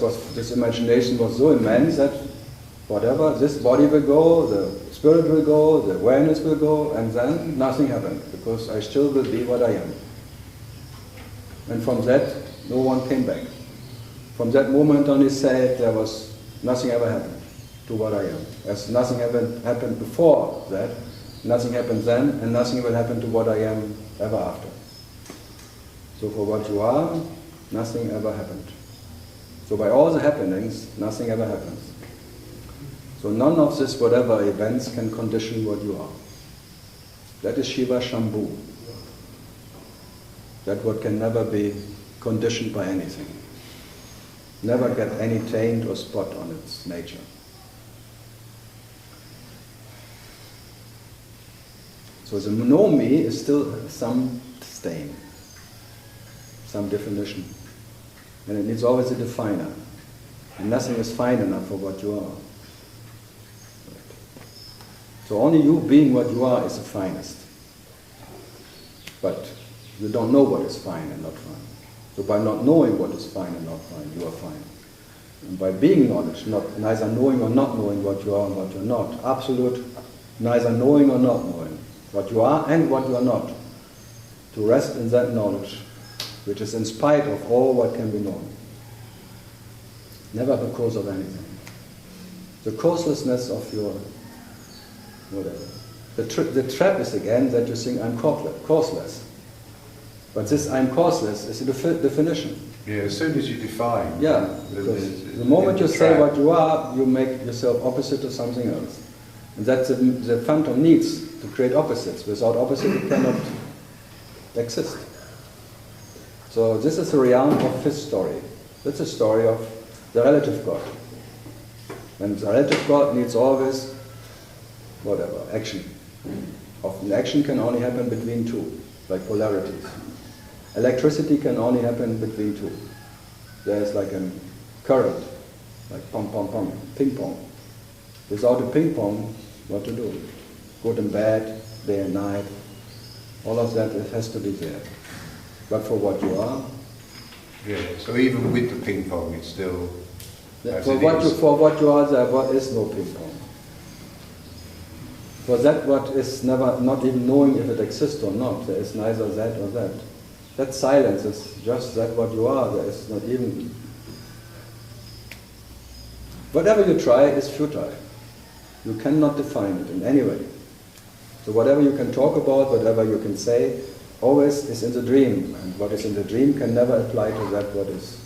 was, this imagination was so immense that whatever, this body will go, the spirit will go, the awareness will go, and then nothing happened, because I still will be what I am. And from that, no one came back. From that moment on, he said there was nothing ever happened to what I am. As nothing happened before that, nothing happened then, and nothing will happen to what I am ever after. So for what you are, nothing ever happened. So by all the happenings, nothing ever happens. So none of this whatever events can condition what you are. That is Shiva Shambhu. That what can never be conditioned by anything. Never get any taint or spot on its nature. So the no me is still some stain, some definition. And it needs always a definer. And nothing is fine enough for what you are. So only you being what you are is the finest. But you don't know what is fine and not fine. So by not knowing what is fine and not fine, you are fine. And by being knowledge, neither knowing or not knowing what you are and what you are not, absolute, neither knowing or not knowing what you are and what you are not, to rest in that knowledge, which is in spite of all what can be known. Never because of anything. The causelessness of your whatever. The trap is again that you think I'm causeless. But this I'm causeless is a definition. Yeah, as soon as you define. Yeah, because the moment you say what you are, you make yourself opposite to something else. And that's the phantom needs to create opposites. Without opposite it cannot exist. So this is the realm of his story. That's a story of the relative God. And the relative God needs always whatever, action. Often action can only happen between two, like polarities. Electricity can only happen between two. There's like a current, like pom pom pom, ping pong. Without a ping pong, what to do? Good and bad, day and night, all of that, it has to be there. But for what you are, yeah, so even with the ping pong, it's still for what you are, there is no ping pong. For that what is never, not even knowing if it exists or not, there is neither that or that. That silence is just that what you are, there is not even... Whatever you try is futile. You cannot define it in any way. So whatever you can talk about, whatever you can say, always is in the dream. And what is in the dream can never apply to that what is.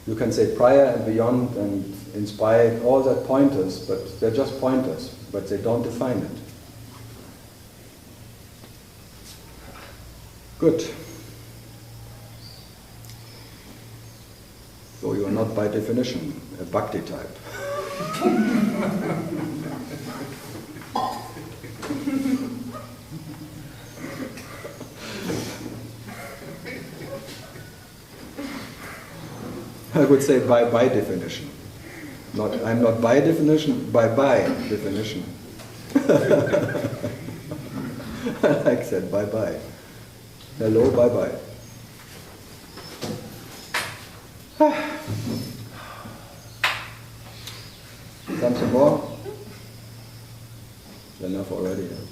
You can say prior and beyond and inspired, all that pointers, but they're just pointers, but they don't define it. Good. So you are not by definition a bhakti type. I would say by definition. I'm not by definition, by definition. I like that, bye. Hello, bye. Something more? Enough already. Huh?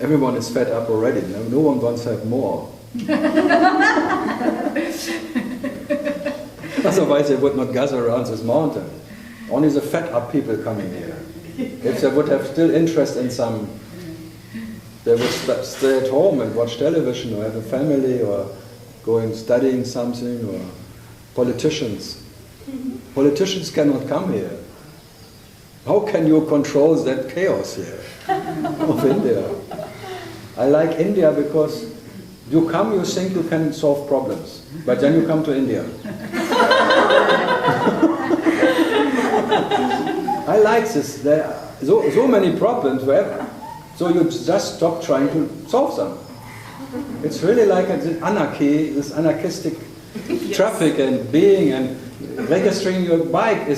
Everyone is fed up already. No one wants to have more. Otherwise they would not gather around this mountain. Only the fed up people coming here. If they would have still interest in some, they would stay at home and watch television or have a family or go and studying something, or politicians. Politicians cannot come here. How can you control that chaos here of India? I like India because you come, you think you can solve problems, but then you come to India. I like this. There are so many problems wherever. So you just stop trying to solve them. It's really like an anarchy, this anarchistic traffic and being and registering your bike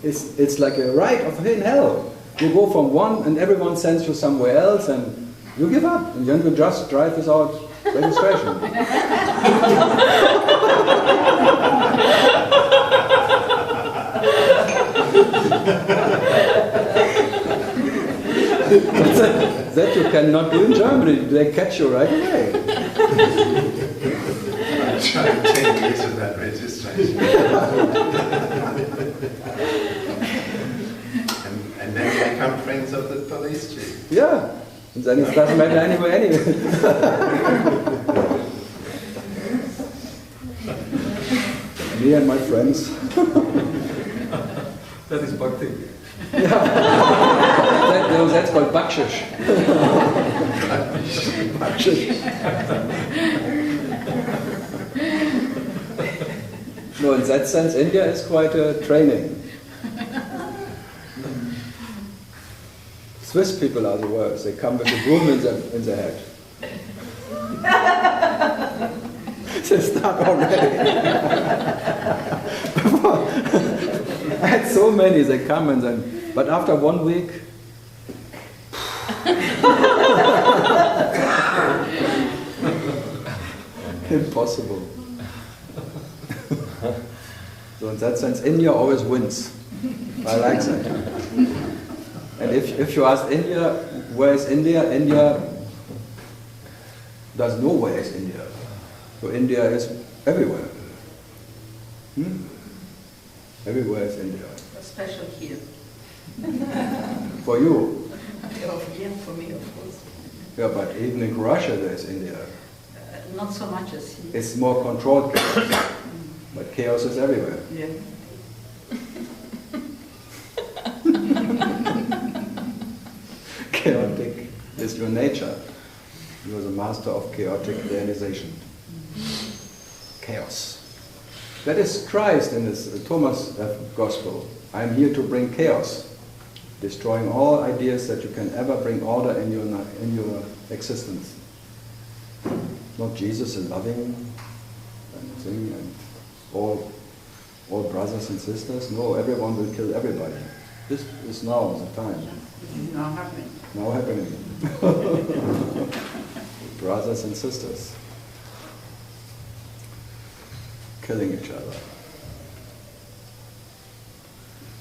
it's like a ride of in hell. You go from one and everyone sends you somewhere else and you give up and then you just drive without registration. That you cannot do in Germany. They catch you right away. I tried 10 years of that registration. and then they become friends of the police chief. Yeah. And then it doesn't matter anyway. Me and my friends. That is bhakti. That's called bakshish. Bakshish. No, in that sense, India is quite a training. Swiss people are the worst. They come with a broom in their head. They start already. I had so many. They come and then, but after 1 week, impossible. So in that sense, India always wins. I like that. And if you ask India, where is India? India doesn't know where is India. So India is everywhere. Everywhere is India. Special here. For you. Yeah, for me, of course. Yeah, but even in Russia there is India. Not so much as here. It's more controlled chaos. But chaos is everywhere. Yeah. Chaotic is your nature. You are the master of chaotic realization. Chaos. That is Christ in this Thomas Gospel. I am here to bring chaos, destroying all ideas that you can ever bring order in your existence. Not Jesus is loving and thing and all brothers and sisters. No, everyone will kill everybody. This is now the time. This is now happening. Now happening. Brothers and sisters killing each other.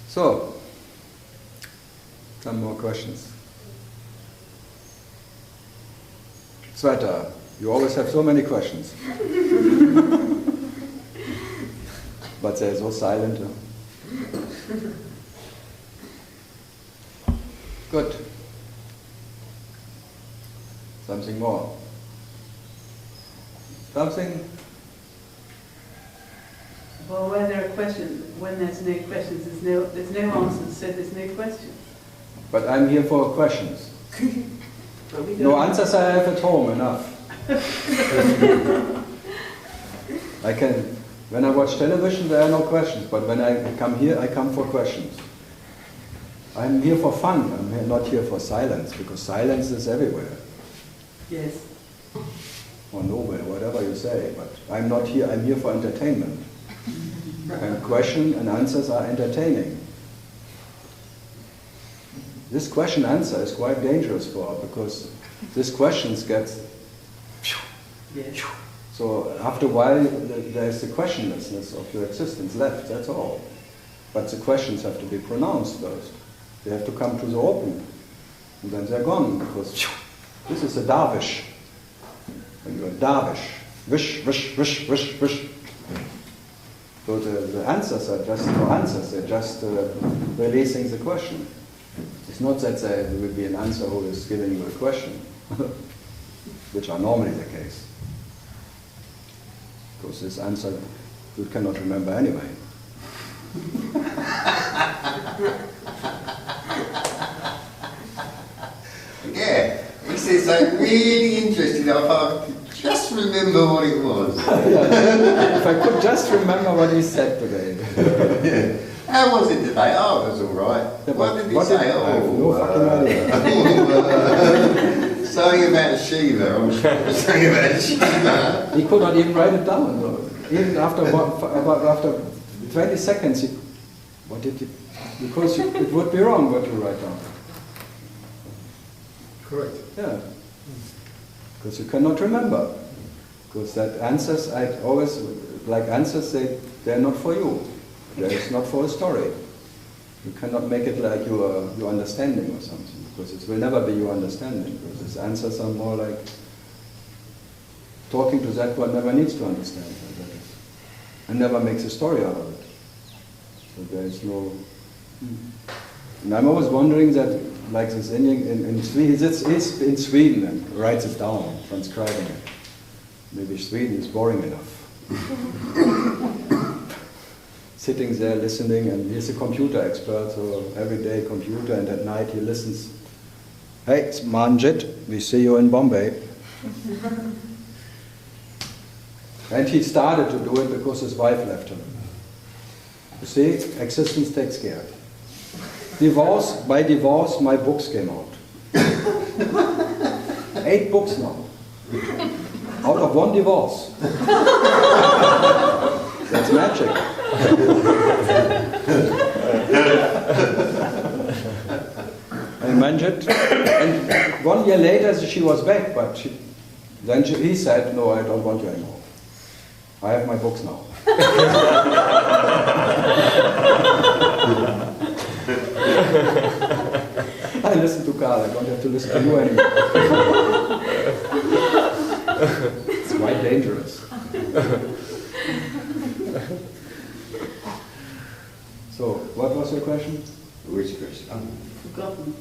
So, some more questions. Sveta, you always have so many questions. But they're so silent. Huh? Good. Something more. Something? Well, where there are questions, when there's no questions, there's no answers, so there's no questions. But I'm here for questions. No answers I have at home, enough. When I watch television, there are no questions, but when I come here, I come for questions. I'm here for fun, I'm not here for silence, because silence is everywhere. Yes. Or nowhere, whatever you say, but I'm not here, I'm here for entertainment. And question and answers are entertaining. This question answer is quite dangerous because this questions gets... Yes. So after a while, there's the questionlessness of your existence left, that's all. But the questions have to be pronounced first. They have to come to the open. And then they're gone, because this is a darvish. When you're a darvish, wish, wish, wish, wish, wish. So the answers are just no answers, they're just releasing the question. It's not that there will be an answer who is giving you a question, which are normally the case. Because this answer you cannot remember anyway. He said something really interesting. I thought I could just remember what it was. If I could just remember what he said today. Yeah. How was it today? Oh, it was all right. Yeah, what did he what say? did- I have no fucking idea. Something about Shiva. I'm sure. Something about Shiva. He could not even write it down. Though. Even after 20 seconds, what did he? Because it would be wrong what you write down. Correct. Yeah. Because you cannot remember. Because that answers, I always like answers. They're not for you. It's not for a story. You cannot make it like your understanding or something, because it will never be your understanding, because its answers are more like talking to that one never needs to understand, and never makes a story out of it. So there is no... And I'm always wondering that, like this Indian, in Sweden, he's in Sweden and writes it down, transcribing it. Maybe Sweden is boring enough. Sitting there listening, and he's a computer expert, so every day computer, and at night he listens. Hey, it's Manjit, we see you in Bombay. And he started to do it because his wife left him. You see, existence takes care. By divorce, my books came out. 8 books now. Out of 1 divorce. That's magic. I managed, and 1 year later she was back, but he said, no, I don't want you anymore. I have my books now. I listen to Karl, I don't have to listen to you anymore. It's quite dangerous. So, what was your question? Which question? Forgotten.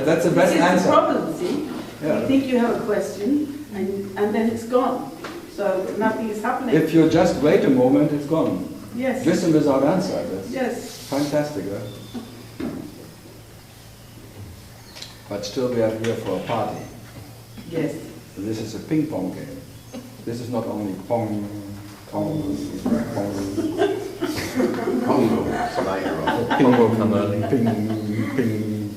That's the best This is answer. the problem, see? Yeah. You think you have a question, and then it's gone. So nothing is happening. If you just wait a moment, it's gone. Yes. Listen without answer. That's Yes. fantastic, right? But still we are here for a party. Yes. So this is a ping pong game. This is not only pong, pong, pong, Congo. Later on. ping, ping, ping.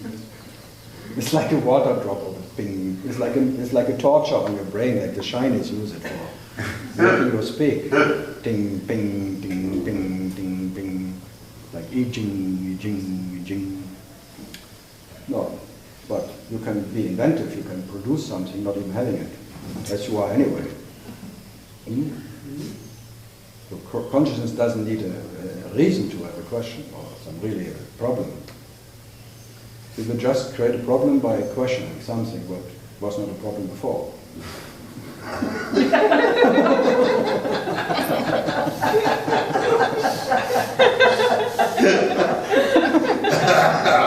It's like a water drop of a ping. It's like a torture on your brain, like the Chinese use it for making you speak. Ding, ping, ding, ping, ding, ping. Like jing, jing, jing. No, but you can be inventive. You can produce something, not even having it, as you are anyway. So consciousness doesn't need a reason to have a question or some really a problem. You can just create a problem by questioning something what was not a problem before.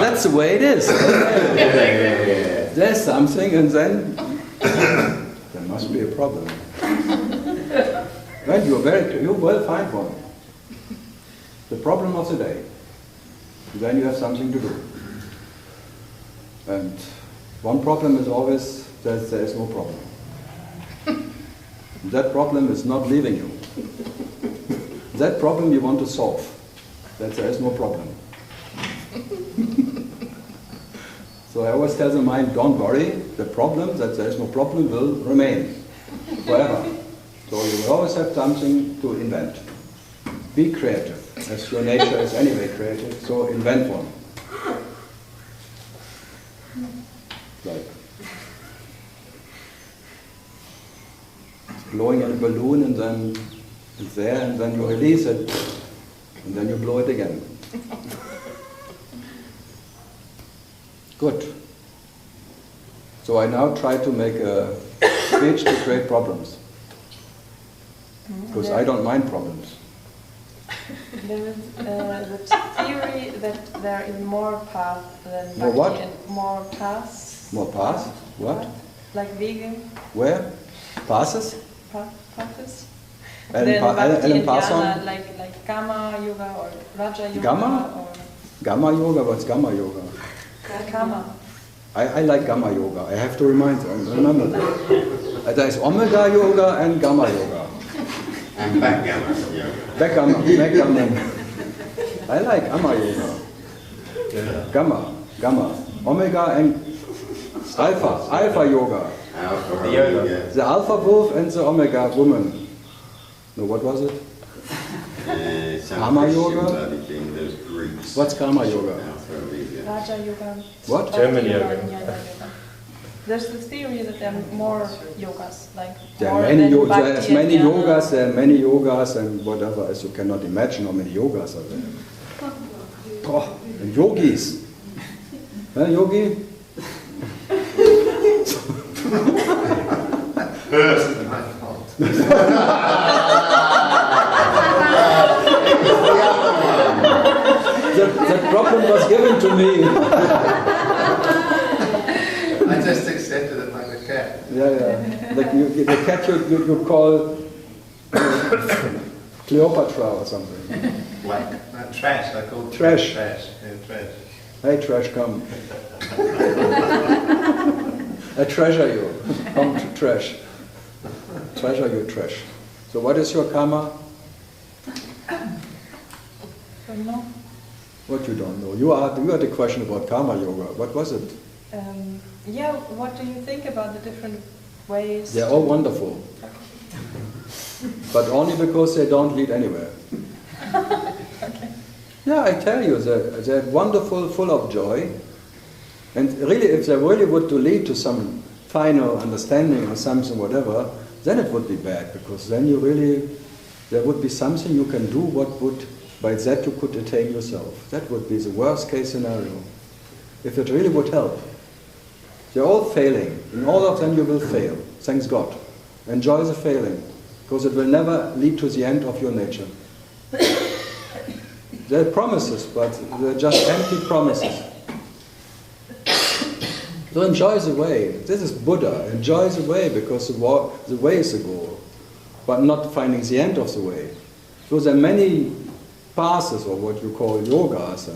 That's the way it is. There's something, and then there must be a problem. Then you will find one. The problem of the day. Then you have something to do. And one problem is always that there is no problem. That problem is not leaving you. That problem you want to solve. That there is no problem. So I always tell the mind, don't worry, the problem, that there is no problem, will remain forever. So you will always have something to invent. Be creative, as your nature is anyway creative, so invent one. Like blowing in a balloon, and then it's there, and then you release it, and then you blow it again. Good. So I now try to make a speech to create problems. Because I don't mind problems. There is the theory that there is more path than More what? Bhakti and more paths. More paths? What? Like vegan Where? Passes? paths. Ellen Then Bhakti and Passon? Jnana, like Kama Yoga or Raja Yoga. Gamma? Or Gamma Yoga? What's Gamma Yoga? Kama. I like Gamma Yoga. I have to remember that. There is Omega Yoga and Gamma Yoga. And backgammon, yeah. Backgammon. I like Gamma Yoga. Yeah. Gamma. Omega and Alpha Yoga. Alpha, The yoga. yeah. The Alpha wolf and the Omega woman. No, what was it? Some Karma Christian yoga? bloody thing, those Greeks. What's Karma Yoga? Alpha, Omega. Raja Yoga. What? German Bhakti yoga. and Jnana Yoga. There's the theory that there are more yogas, like There more are many, than Bhakti there's and many Jnana. yogas, there are many yogas and whatever, as you cannot imagine how many yogas are there. Oh, and yogis. Huh, yogi? That problem was given to me. I just accepted it like a cat. Yeah. Like the cat you call Cleopatra or something. Like trash, I call it Trash. Trash. Yeah, trash. Hey, trash, come. I treasure you. Come to trash. Treasure you, trash. So what is your karma? Don't know. What you don't know? You had a question about karma yoga. What was it? Yeah, what do you think about the different ways? They're all wonderful. But only because they don't lead anywhere. Okay. Yeah, I tell you, they're wonderful, full of joy. And really, if they really would to lead to some final understanding or something, whatever, then it would be bad, because then there would be something you can do what would, by that you could attain yourself. That would be the worst case scenario. If it really would help. They're all failing. In all of them you will fail. Thanks God. Enjoy the failing, because it will never lead to the end of your nature. They're promises, but they're just empty promises. So enjoy the way. This is Buddha. Enjoy the way, because the way is the goal, but not finding the end of the way. So there are many paths, or what you call yogas,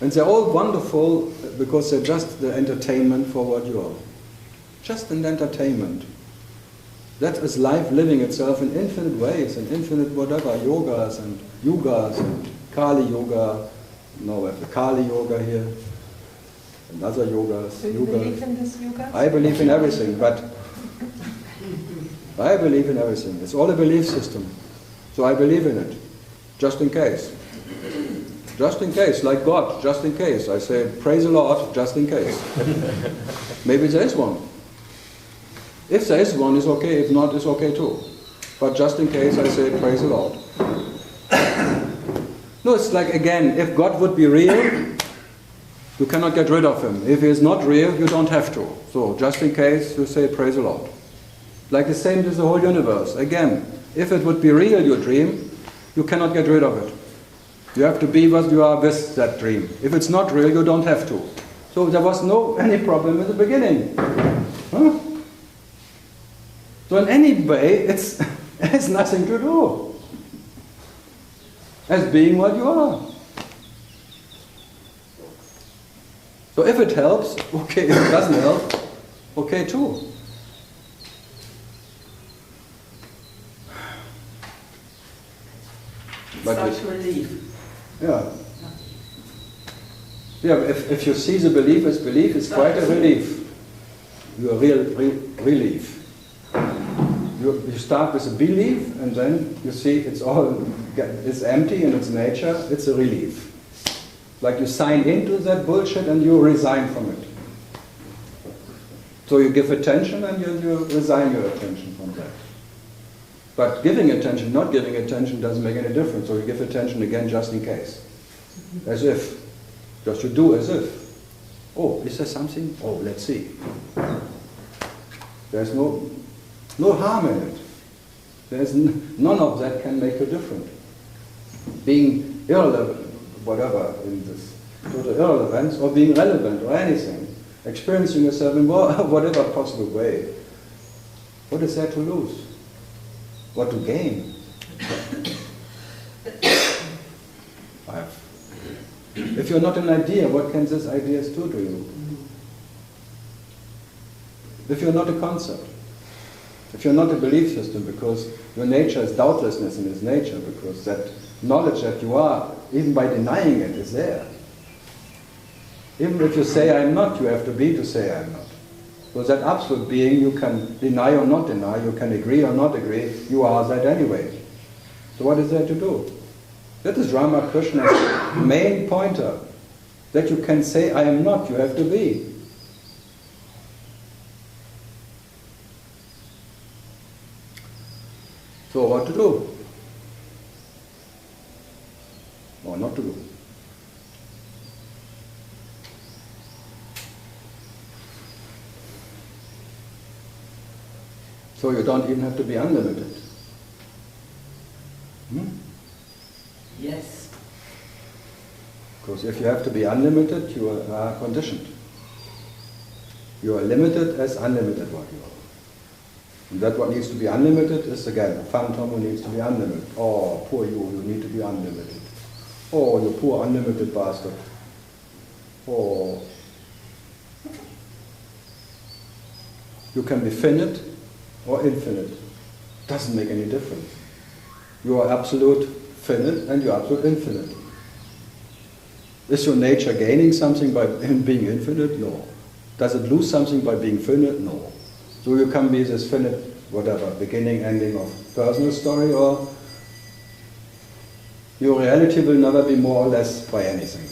and they're all wonderful because they're just the entertainment for what you are. Just an entertainment. That is life living itself in infinite ways, and infinite whatever, yogas and yugas and Kali yoga. Now we have the Kali yoga here, and other yogas. Do you believe in this yoga? I believe in everything, but I believe in everything. It's all a belief system. So I believe in it, just in case. Just in case, like God, just in case. I say, praise the Lord, just in case. Maybe there is one. If there is one, it's okay. If not, it's okay too. But just in case, I say, praise the Lord. No, it's like, again, if God would be real, you cannot get rid of him. If he is not real, you don't have to. So, just in case, you say, praise the Lord. Like the same with the whole universe. Again, if it would be real, your dream, you cannot get rid of it. You have to be what you are with that dream. If it's not real, you don't have to. So there was any problem in the beginning. Huh? So in any way, it has nothing to do as being what you are. So if it helps, okay. If it doesn't help, okay too. Such relief. Yeah. Yeah, if you see the belief as belief, it's quite a relief. You are relief. You start with a belief, and then you see it's empty in its nature. It's a relief. Like you sign into that bullshit and you resign from it. So you give attention and you resign your attention from that. But giving attention, not giving attention doesn't make any difference. So you give attention again just in case. As if. Just you do as if. Oh, is there something? Oh, let's see. There's no harm in it. There's none of that can make a difference. Being irrelevant, whatever, in this total irrelevance, or being relevant, or anything. Experiencing yourself in whatever possible way. What is there to lose? What to gain? If If you're not an idea, what can these ideas do to you? If you're not a concept, if you're not a belief system, because your nature is doubtlessness in its nature, because that knowledge that you are, even by denying it, is there. Even if you say I'm not, you have to be to say I'm not. So that absolute being you can deny or not deny, you can agree or not agree, you are that anyway. So what is there to do? That is Ramakrishna's main pointer. That you can say I am not, you have to be. So what to do? Or not to do? So you don't even have to be unlimited. Yes. Because if you have to be unlimited, you are conditioned. You are limited as unlimited what you are. And that what needs to be unlimited is again a phantom who needs to be unlimited. Oh, poor you need to be unlimited. Oh, you poor unlimited bastard. Oh. You can be finite or infinite. Doesn't make any difference. You are absolute finite and you are absolute infinite. Is your nature gaining something by being infinite? No. Does it lose something by being finite? No. So you can be this finite, whatever, beginning, ending of personal story, or your reality will never be more or less by anything.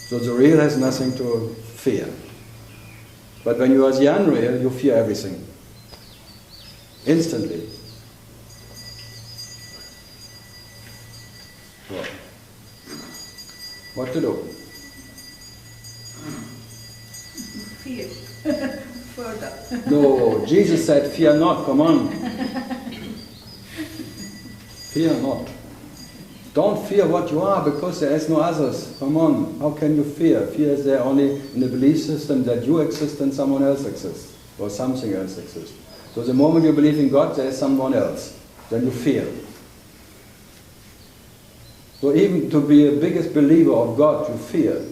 So the real has nothing to fear. But when you are the unreal, you fear everything. Instantly. So, what to do? Fear. Further. No, Jesus said, fear not, come on. Fear not. Don't fear what you are, because there is no others. Come on, how can you fear? Fear is there only in the belief system that you exist and someone else exists, or something else exists. So the moment you believe in God, there is someone else. Then you fear. So even to be the biggest believer of God, you fear.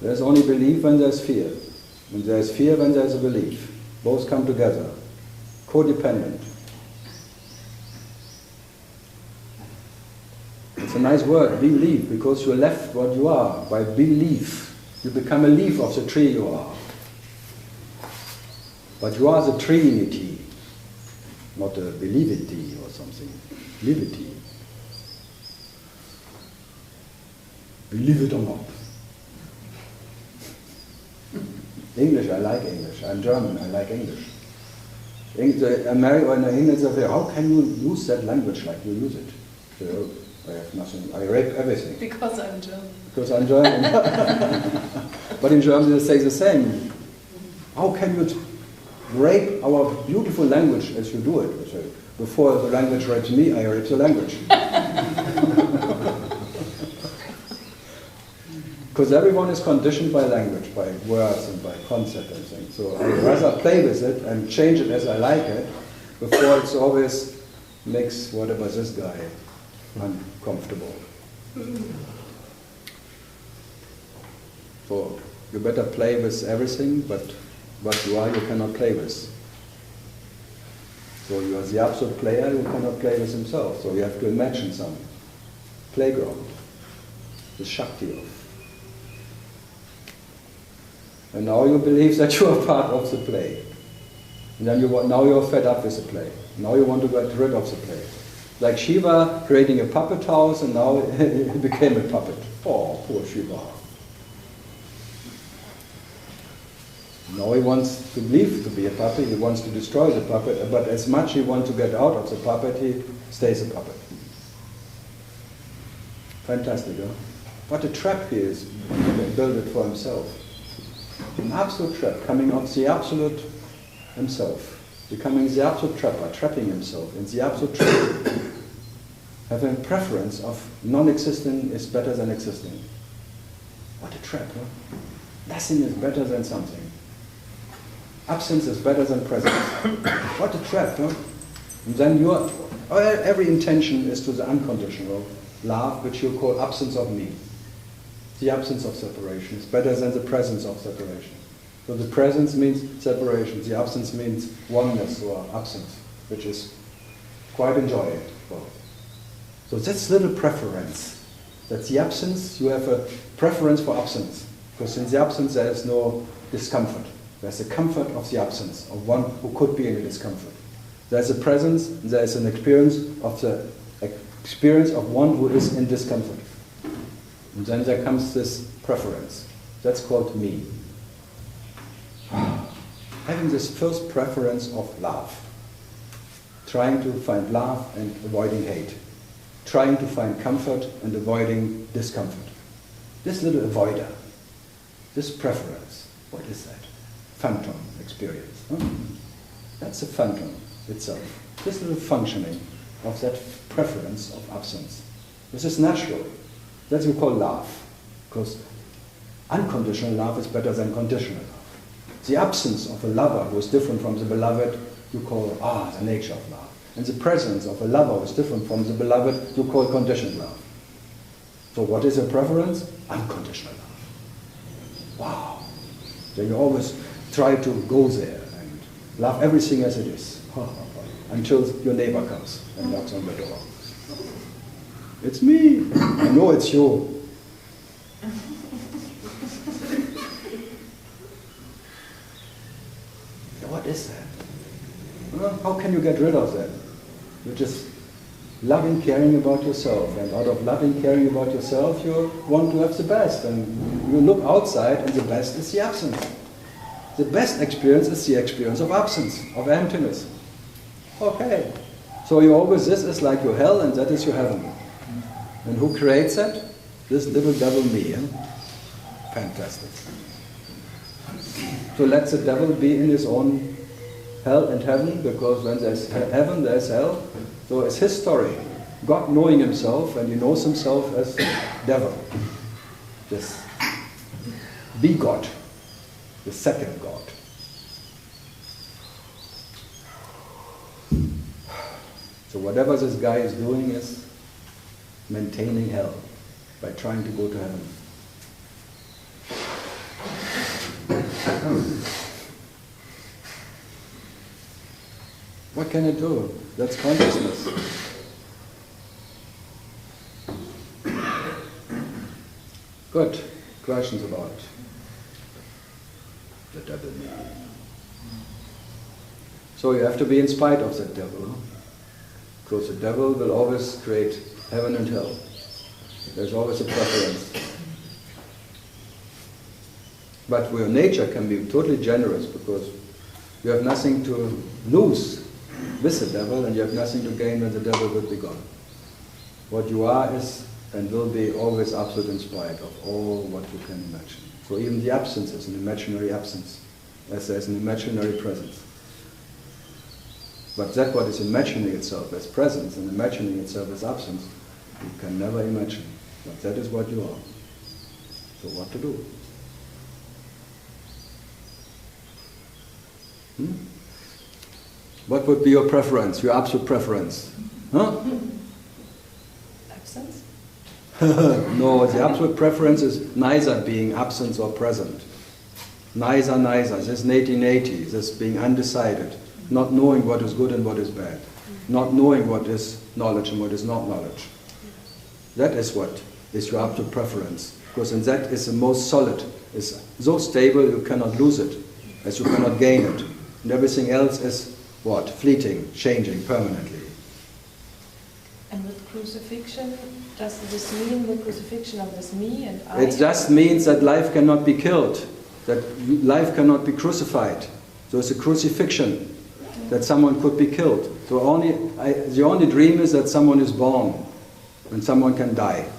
There's only belief when there's fear. And there's fear when there's a belief. Both come together. Codependent. It's a nice word, belief, because you left what you are. By belief, you become a leaf of the tree you are. But you are the Trinity, not a believity or something. Believity. Believe it or not. English, I like English. I'm German, I like English. American English, how can you use that language like you use it? So, I have nothing, I rape everything. Because I'm German. Because I'm German. But in Germany they say the same. How can you rape our beautiful language as you do it? So before the language rapes me, I rape the language. Because everyone is conditioned by language, by words and by concept and things. So I rather play with it and change it as I like it, before it's always makes whatever this guy uncomfortable. So you better play with everything, but what you are, you cannot play with. So you are the absolute player, you cannot play with himself. So you have to imagine some playground, the Shakti of. And now you believe that you are part of the play. And then now you're fed up with the play. Now you want to get rid of the play. Like Shiva creating a puppet house, and now he became a puppet. Oh, poor Shiva. Now he wants to leave to be a puppet, he wants to destroy the puppet, but as much he wants to get out of the puppet, he stays a puppet. Fantastic, huh? What a trap he is when he built it for himself. An absolute trap, coming out the absolute himself, becoming the absolute trapper, trapping himself in the absolute trap, having preference of non-existing is better than existing. What a trap, huh? Nothing is better than something. Absence is better than presence. What a trap, huh? And then every intention is to the unconditional. love, which you call absence of me. The absence of separation is better than the presence of separation. So the presence means separation, the absence means oneness or absence, which is quite enjoyable. So that's little preference. That's the absence, you have a preference for absence. Because in the absence there is no discomfort. There's the comfort of the absence, of one who could be in a discomfort. There's a presence, there is an experience of one who is in discomfort. And then there comes this preference. That's called me. Having this first preference of love. Trying to find love and avoiding hate. Trying to find comfort and avoiding discomfort. This little avoider, this preference, what is that? Phantom experience. Huh? That's a phantom itself. This little functioning of that preference of absence. This is natural. That's what we call love. Because unconditional love is better than conditional love. The absence of a lover who is different from the beloved, you call, the nature of love. And the presence of a lover who is different from the beloved, you call conditional love. So what is a preference? Unconditional love. Wow. Then you always try to go there and love everything as it is. Until your neighbor comes and knocks on the door. It's me. I know it's you. What is that? Well, how can you get rid of that? You're just loving, caring about yourself. And out of loving, caring about yourself, you want to have the best. And you look outside and the best is the absence. The best experience is the experience of absence, of emptiness. Okay. So you always, this is like your hell and that is your heaven. And who creates that? This little devil me. Fantastic. So let the devil be in his own hell and heaven, because when there's heaven, there's hell. So it's his story. God knowing himself, and he knows himself as devil. This be-God, the second God. So whatever this guy is doing is maintaining hell by trying to go to heaven. What can it do? That's consciousness. Good. Questions about the devil? So you have to be in spite of that devil. Huh? Because the devil will always create heaven and hell. There's always a preference. But your nature can be totally generous, because you have nothing to lose with the devil and you have nothing to gain when the devil will be gone. What you are is and will be always absolute in spite of all what you can imagine. So even the absence is an imaginary absence, as there's an imaginary presence. But that what is imagining itself as presence and imagining itself as absence, you can never imagine. But that is what you are. So what to do? What would be your preference, your absolute preference? Huh? Absence? No, the absolute preference is neither being absent or present. Neither. This neti, this being undecided. Not knowing what is good and what is bad. Not knowing what is knowledge and what is not knowledge. That is what is your absolute preference. Because in that is the most solid. It's so stable you cannot lose it, as you cannot gain it. And everything else is what? Fleeting, changing permanently. And with crucifixion, does this mean the crucifixion of this me and I? It just means that life cannot be killed, that life cannot be crucified. So it's a crucifixion, that someone could be killed. So the only dream is that someone is born and someone can die.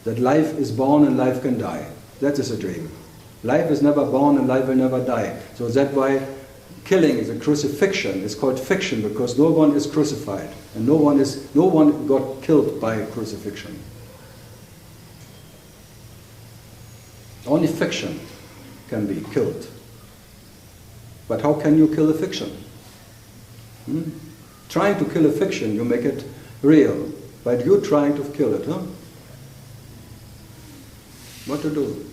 That life is born and life can die. That is a dream. Life is never born and life will never die. So that's why killing is a crucifixion. It's called fiction because no one is crucified and no one got killed by crucifixion. Only fiction can be killed. But how can you kill a fiction? Trying to kill a fiction, you make it real. But you trying to kill it, huh? What to do?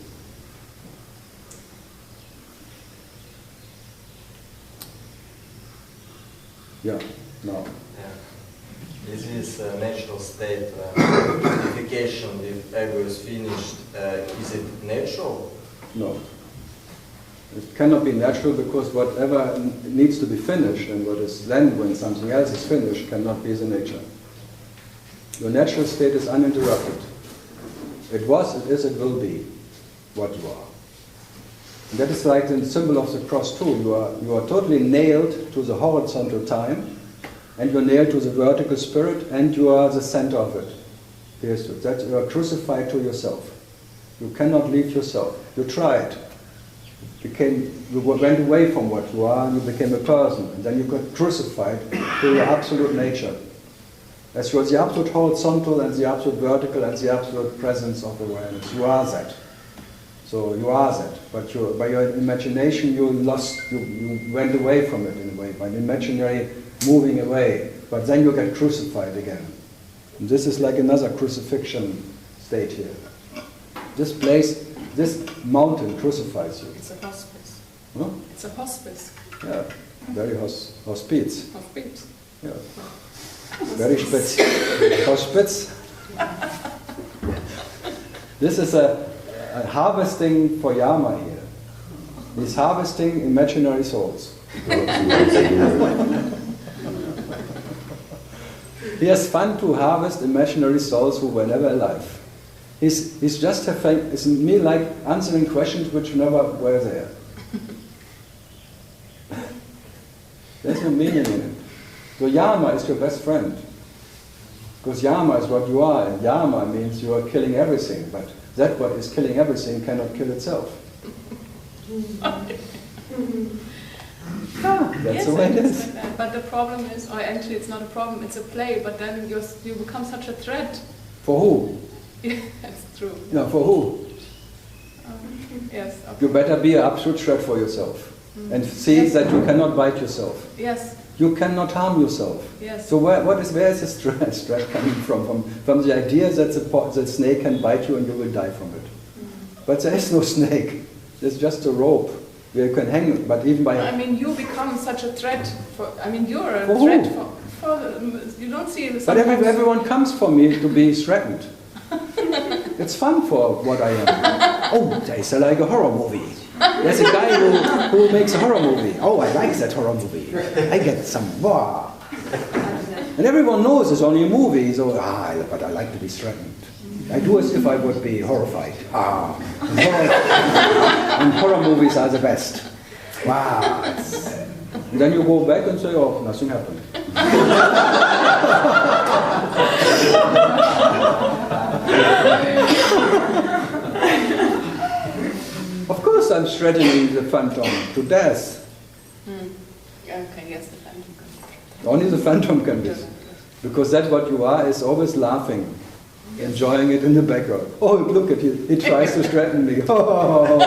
Yeah, no. Yeah. This is a natural state. Purification, if ego is finished, is it natural? No. It cannot be natural because whatever needs to be finished and what is then when something else is finished cannot be the nature. Your natural state is uninterrupted. It was, it is, it will be what you are. And that is like the symbol of the cross too. You are totally nailed to the horizontal time, and you're nailed to the vertical spirit, and you are the center of it. That you are crucified to yourself. You cannot leave yourself. You tried. You went away from what you are, and you became a person, and then you got crucified to your absolute nature. As you are the absolute horizontal and the absolute vertical and the absolute presence of awareness. You are that. So you are that. But by your imagination you went away from it in a way, by the imaginary moving away. But then you get crucified again. And this is like another crucifixion state here. This place, this mountain crucifies you. It's a hospice. Huh? It's a hospice. Yeah, very hospice. Hospice. Yeah. Very spitz. Hospice. This is a harvesting for Yama here. He's harvesting imaginary souls. He has fun to harvest imaginary souls who were never alive. He's just having, it's me like answering questions which never were there. There's no meaning in it. So Yama is your best friend. Because Yama is what you are, and Yama means you are killing everything, but that what is killing everything cannot kill itself. That's the way it is. Like but the problem is, or actually it's not a problem, it's a play, but then you become such a threat. For who? Yeah, that's true. No, for who? Yes. Okay. You better be an absolute threat for yourself. And see that you cannot bite yourself. Yes. You cannot harm yourself. Yes. So where is the stress coming from? From the idea that the snake can bite you and you will die from it. But there is no snake. There's just a rope where you can hang it. But even by you become such a threat for. You're a for threat who? for. You don't see. But everyone comes for me to be threatened. It's fun for what I am. Oh, there's like a horror movie. There's a guy who makes a horror movie. Oh, I like that horror movie. I get some, wow. And everyone knows it's only a movie, so, but I like to be threatened. I do as if I would be horrified. And horror movies are the best. Wow. And then you go back and say, oh, nothing happened. Of course I'm threatening the phantom to death. Okay, yes, the phantom can. Only the phantom can be. Because that's what you are, is always laughing, enjoying it in the background. Oh, look at him, he tries to threaten me. Oh,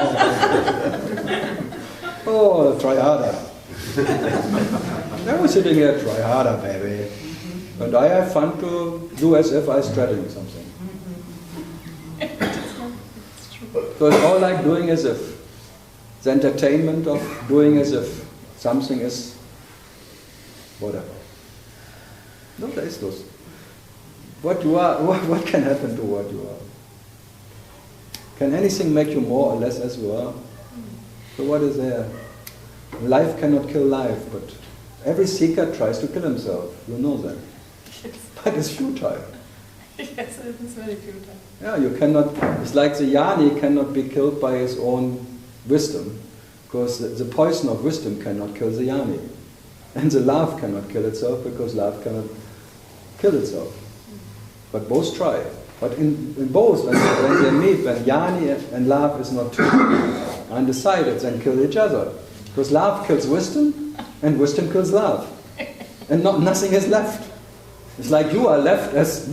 try harder. I was sitting here, try harder, baby. And I have fun to do as if I was threatening something. So it's all like doing as if. The entertainment of doing as if something is whatever. No, there is those. What you are, what can happen to what you are? Can anything make you more or less as you are? So what is there? Life cannot kill life, but every seeker tries to kill himself. You know that. But it's futile. Yes, it is very futile. Yeah, you cannot, it's like the Jnani cannot be killed by his own wisdom, because the poison of wisdom cannot kill the Jnani. And the love cannot kill itself, because love cannot kill itself. But both try. But in both, when they meet, when Jnani and love is not undecided, then kill each other. Because love kills wisdom, and wisdom kills love. And nothing is left. It's like you are left as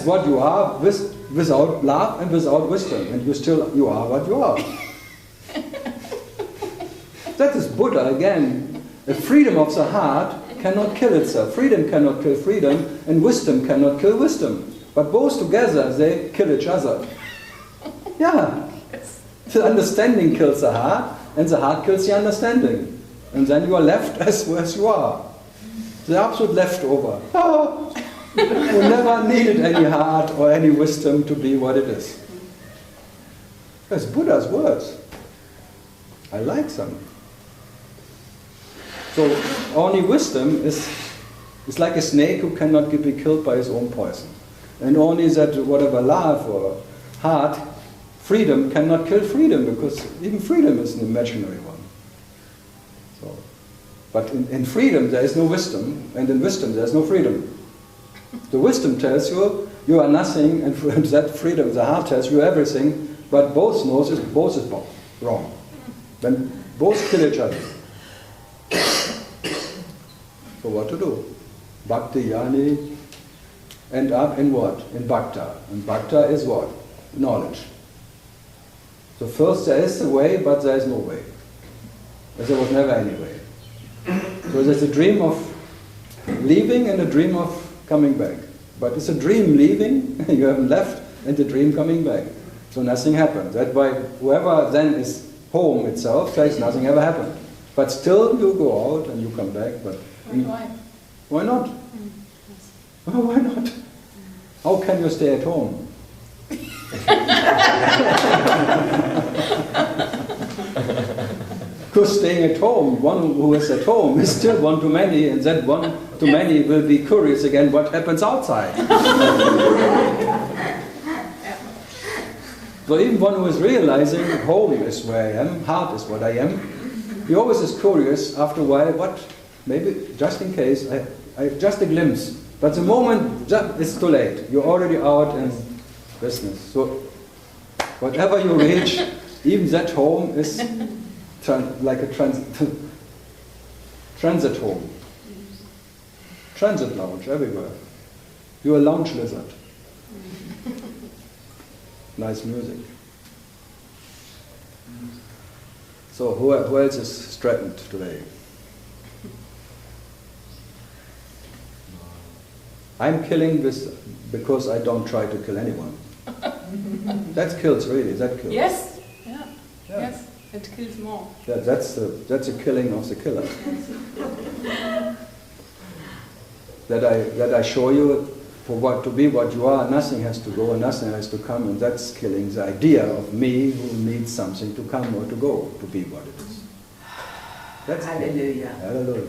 what you are without love and without wisdom, and you are what you are. That is Buddha again. The freedom of the heart cannot kill itself. Freedom cannot kill freedom, and wisdom cannot kill wisdom. But both together, they kill each other. Yeah. The understanding kills the heart, and the heart kills the understanding. And then you are left as you are. The absolute leftover. You never needed any heart or any wisdom to be what it is. That's Buddha's words. I like them. So only wisdom is like a snake who cannot be killed by his own poison. And only that whatever love or heart, freedom cannot kill freedom, because even freedom is an imaginary one. So, but in freedom there is no wisdom, and in wisdom there is no freedom. The wisdom tells you you are nothing, and that freedom, the heart tells you everything, but both knows both is wrong. Then both kill each other. So what to do? Bhakti Yani end up in what? In Bhakta. And Bhakta is what? Knowledge. So first there is a way, but there is no way. As there was never any way. So there's a dream of leaving and a dream of coming back. But it's a dream leaving, you haven't left, and the dream coming back. So nothing happened. That's why whoever then is home itself says nothing ever happened. But still you go out and you come back. But Why? Why not? Oh, why not? How can you stay at home? Because staying at home, one who is at home is still one too many, and that one too many will be curious again what happens outside. So even one who is realizing home is where I am, heart is what I am, he always is curious after a while, what, maybe just in case, I just a glimpse. But the moment it's too late, you're already out in business. So whatever you reach, even that home is like a transit home. Transit lounge everywhere. You're a lounge lizard. Nice music. So who else is threatened today? I'm killing this because I don't try to kill anyone. That kills really, that kills. Yes, yeah. Yeah. Yes, it kills more. That's a killing of the killer. that I show you for what to be what you are, nothing has to go and nothing has to come, and that's killing the idea of me who needs something to come or to go to be what it is. That's Hallelujah. Hallelujah.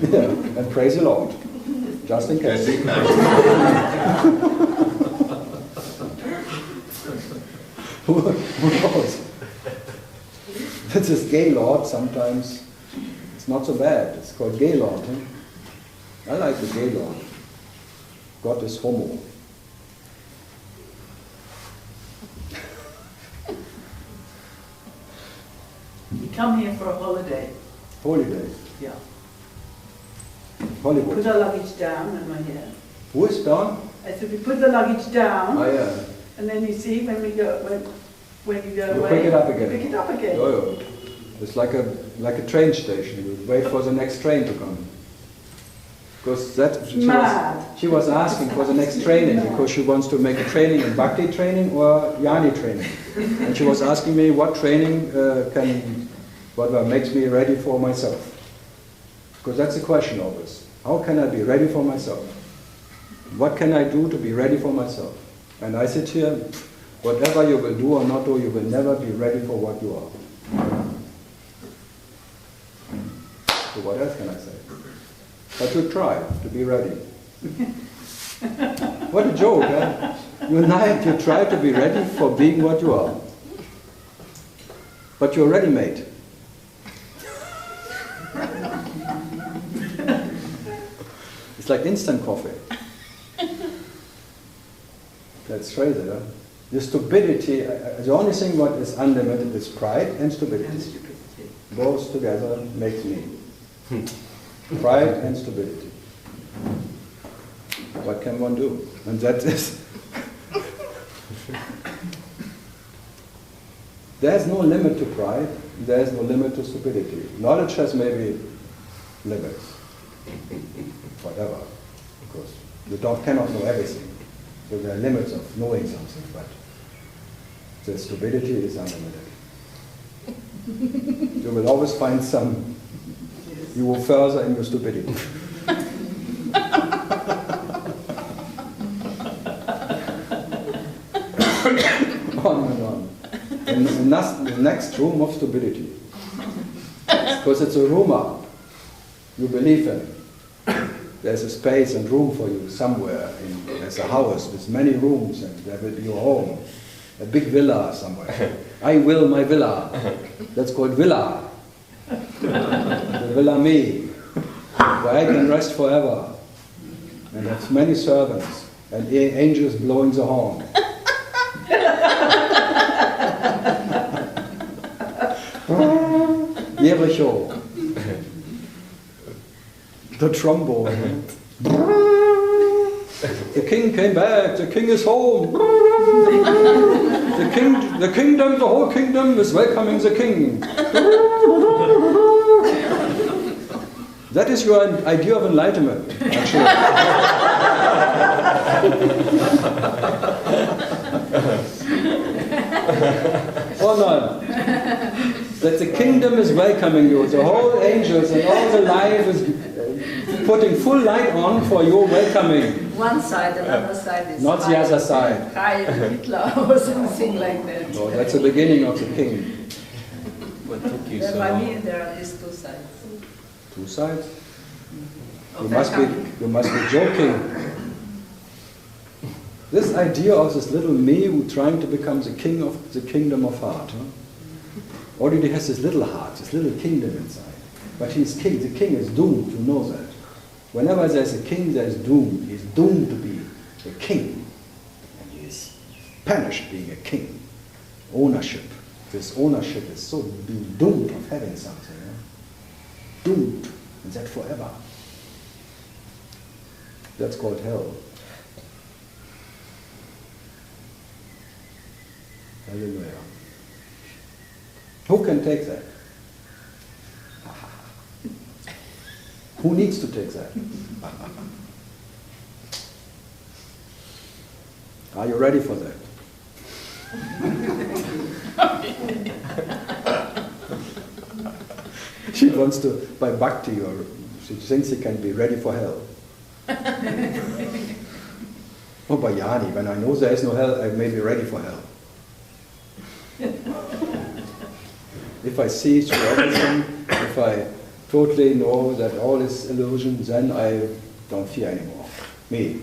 Yeah. And praise the Lord. Just in case. Who knows? That's this gay Lord sometimes. It's not so bad. It's called gay Lord. Huh? I like the gay Lord. God is homo. You come here for a holiday. Holiday. Yeah. Hollywood. Put our luggage down and we're here. Who is down? I said we put the luggage down. Oh yeah. And then you see when we go when you go You away. pick it up again. Pick it up again. Oh, yeah. It's like a train station. You wait for the next train to come. Because she was asking for the next training because she wants to make a training in Bhakti training or Yani training. And she was asking me what training what makes me ready for myself. Because that's the question always. How can I be ready for myself? What can I do to be ready for myself? And I sit here, whatever you will do or not do, you will never be ready for what you are. So what else can I say? But you try to be ready. What a joke, huh? You try to be ready for being what you are. But you're ready-made. It's like instant coffee. That's crazy, huh? The stupidity, the only thing what is unlimited is pride and stupidity. Both together makes me. Pride and stupidity. What can one do? And that is... There's no limit to pride, there's no limit to stupidity. Knowledge has maybe limits. Whatever. Because you cannot know everything. So there are limits of knowing something, but The stupidity is unlimited. You will always find some, you will further in your stupidity. On and on. And the next room of stupidity. Because it's a rumor you believe in. There's a space and room for you somewhere. There's a house with many rooms and there will be your home. A big villa somewhere. I will my villa. That's called villa. The villa me. Where I can rest forever. And have many servants. And angels blowing the horn. Jericho. The trombone. The king came back, the king is home. The kingdom, the whole kingdom is welcoming the king. That is your idea of enlightenment, actually. Or not? That the kingdom is welcoming you, the whole angels and all the life is putting full light on for your welcoming. One side, another side is not the other side. Heil Hitler or something like that. No, that's the beginning of the king. What took you so By long? me, there are these two sides. Two sides? Of You must be joking. This idea of this little me who trying to become the king of the kingdom of heart. Huh? Already has this little heart, this little kingdom inside. But he's king. The king is doomed, you know that. Whenever there's a king, there's doom. He's doomed to be a king. And he is punished being a king. Ownership. This ownership is so being doomed of having something. Doomed. And that forever. That's called hell. Hallelujah. Who can take that? Who needs to take that? Are you ready for that? She wants to, by bhakti, or she thinks she can be ready for hell. Or by yani, when I know there is no hell, I may be ready for hell. If I see through everything, if I totally know that all is illusion, then I don't fear anymore. Me.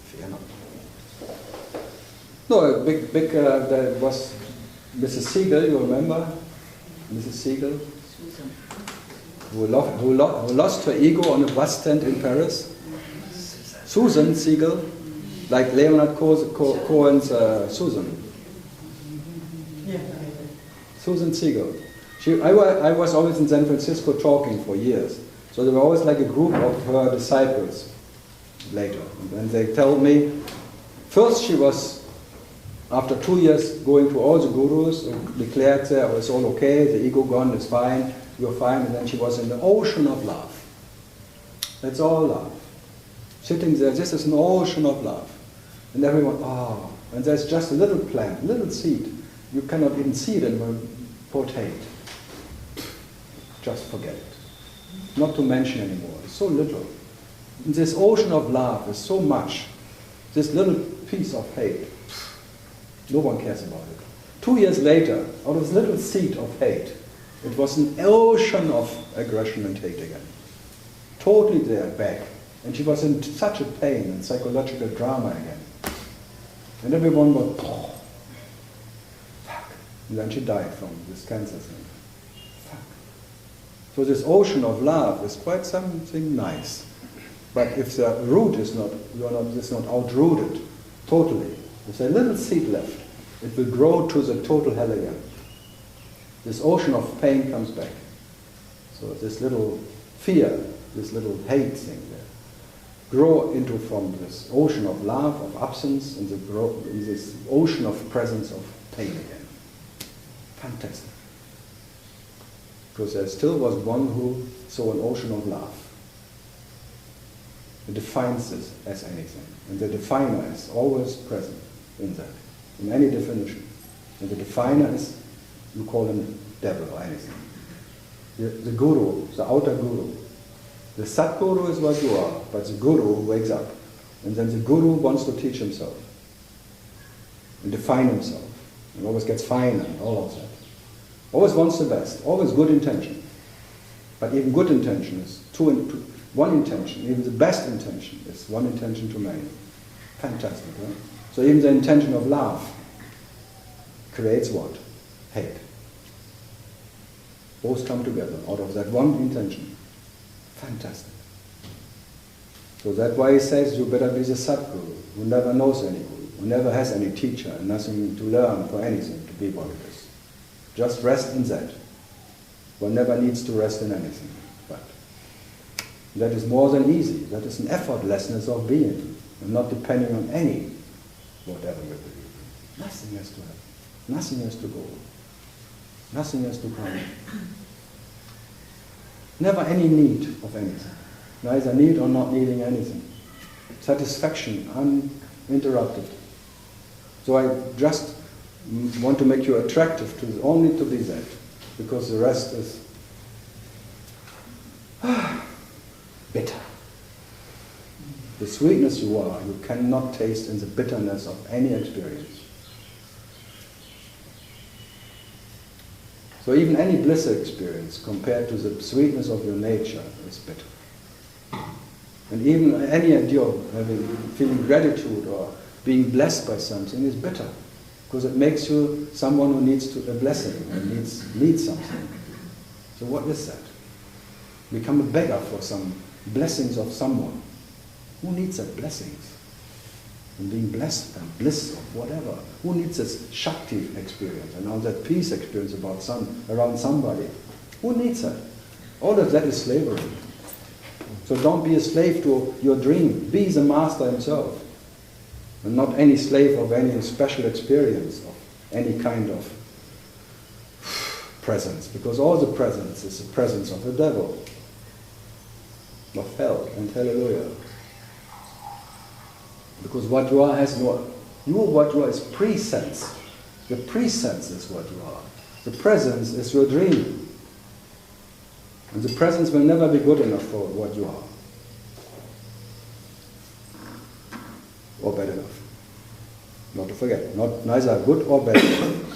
Fear not. No, a big, there was Mrs. Siegel, you remember? Mrs. Siegel? Who lost her ego on a bus stand in Paris? Susan Siegel, like Leonard Cohen's Susan. Yeah. Susan Siegel. I was always in San Francisco talking for years. So there were always like a group of her disciples later. And they told me, first she was, after 2 years, going to all the gurus, declared that it's all okay, the ego gone, it's fine, you're fine. And then she was in the ocean of love. That's all love. Sitting there, this is an ocean of love. And everyone, oh, and there's just a little plant, a little seed. You cannot even see it and will put hate. Just forget it. Not to mention anymore. It's so little. In this ocean of love is so much. This little piece of hate. No one cares about it. 2 years later, out of this little seed of hate, it was an ocean of aggression and hate again. Totally there, back. And she was in such a pain and psychological drama again. And everyone was, oh, fuck. And then she died from this cancer thing. Fuck. So this ocean of love is quite something nice. But if the root is not, it's not outrooted totally, if there's a little seed left, it will grow to the total hell again. This ocean of pain comes back. So this little fear, this little hate thing there, grow into from this ocean of love, of absence, and in this ocean of presence of pain again. Fantastic. Because there still was one who saw an ocean of love. It defines this as anything. And the definer is always present in that, in any definition. And the definer is, you call him devil or anything. The guru, the outer guru. The Satguru is what you are, but the guru wakes up. And then the guru wants to teach himself and define himself. And always gets finer and all of that. Always wants the best, always good intention. But even good intention is one intention, even the best intention is one intention too many. Fantastic, right? So even the intention of love creates what? Hate. Both come together out of that one intention. Fantastic. So that's why he says you better be the Satguru, who never knows any guru, who never has any teacher and nothing to learn for anything to be what it is. Just rest in that. One never needs to rest in anything. But that is more than easy. That is an effortlessness of being, and not depending on any whatever you believe in. Nothing has to happen. Nothing has to go. Nothing has to come. Never any need of anything. Neither need or not needing anything. Satisfaction, uninterrupted. So I just want to make you attractive to only to be that, because the rest is bitter. The sweetness you are, you cannot taste in the bitterness of any experience. So even any bliss experience compared to the sweetness of your nature is bitter. And even any idea of feeling gratitude or being blessed by something is bitter, because it makes you someone who needs a blessing and needs something. So what is that? Become a beggar for some blessings of someone. Who needs that blessings? And being blessed and bliss of whatever. Who needs this Shakti experience and all that peace experience around somebody? Who needs that? All of that is slavery. So don't be a slave to your dream. Be the master himself. And not any slave of any special experience, of any kind of presence. Because all the presence is the presence of the devil, of hell, and hallelujah. Because what you are has no... what you are is pre-sense. The pre-sense is what you are. The presence is your dream. And the presence will never be good enough for what you are. Or bad enough. Not to forget. Neither good or bad enough.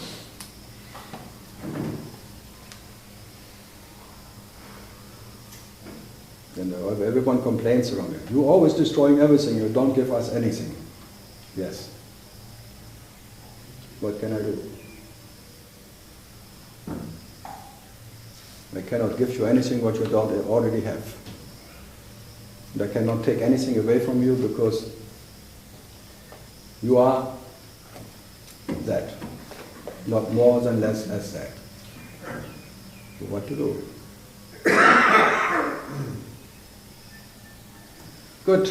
Then everyone complains around it. You're always destroying everything. You don't give us anything. Yes. What can I do? I cannot give you anything what you don't already have. And I cannot take anything away from you because you are that. Not more than less as that. So what to do? Good.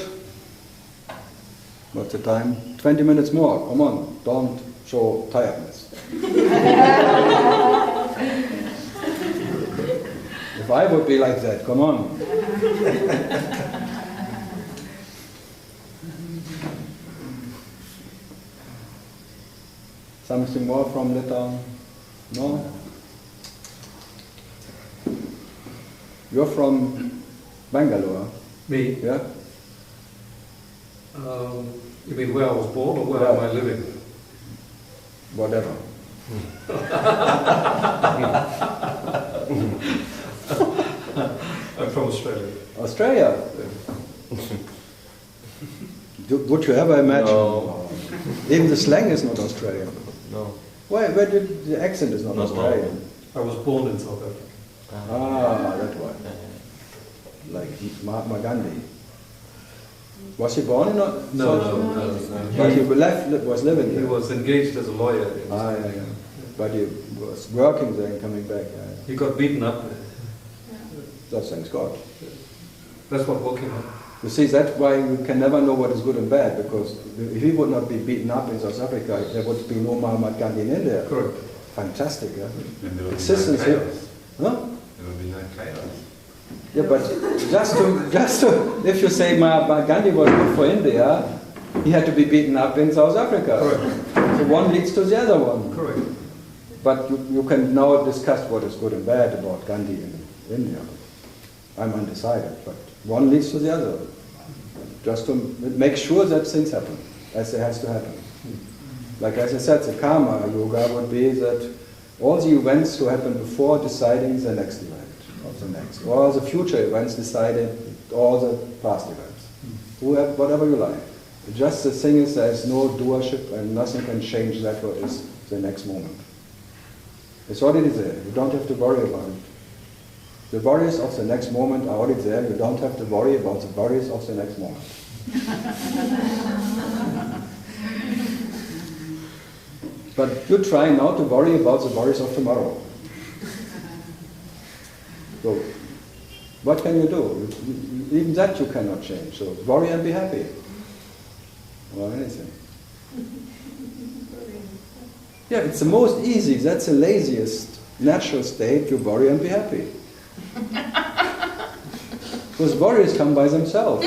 What's the time? 20 minutes more. Come on. Don't show tiredness. If I would be like that, come on. Something more from Litauen? No? You're from Bangalore? Me? Yeah? You mean where I was born or where am I living? Whatever. I'm from Australia. Australia? Would you ever imagine? No. Even the slang is not Australian. No. Where did the accent is not Australian? I was born in South Africa. That one. Like Mahatma Gandhi. Was he born in South Africa? But he was living there. He was engaged as a lawyer. Yeah. But he was working there and coming back. He got beaten up. So thanks God. That's what woke him up. You see, that's why we can never know what is good and bad, because if he would not be beaten up in South Africa, there would be no Mahatma Gandhi in India. Correct. Fantastic, yeah? And there would Existence be no here. chaos. Huh? There would be no chaos. Yeah, but just to, if you say Mahatma Gandhi was good for India, he had to be beaten up in South Africa. Correct. So one leads to the other one. Correct. But you can now discuss what is good and bad about Gandhi in India. I'm undecided, but one leads to the other. Just to make sure that things happen, as it has to happen. Like as I said, the karma yoga would be that all the events who happen before deciding the next event of the next. All the future events deciding all the past events. Whatever you like. Just the thing is there is no doership and nothing can change that what is the next moment. It's already there. You don't have to worry about it. The worries of the next moment are already there. You don't have to worry about the worries of the next moment. But you try not to worry about the worries of tomorrow. So, what can you do? Even that you cannot change. So, worry and be happy. Or anything. Yeah, it's the most easy. That's the laziest natural state. You worry and be happy. Because worries come by themselves.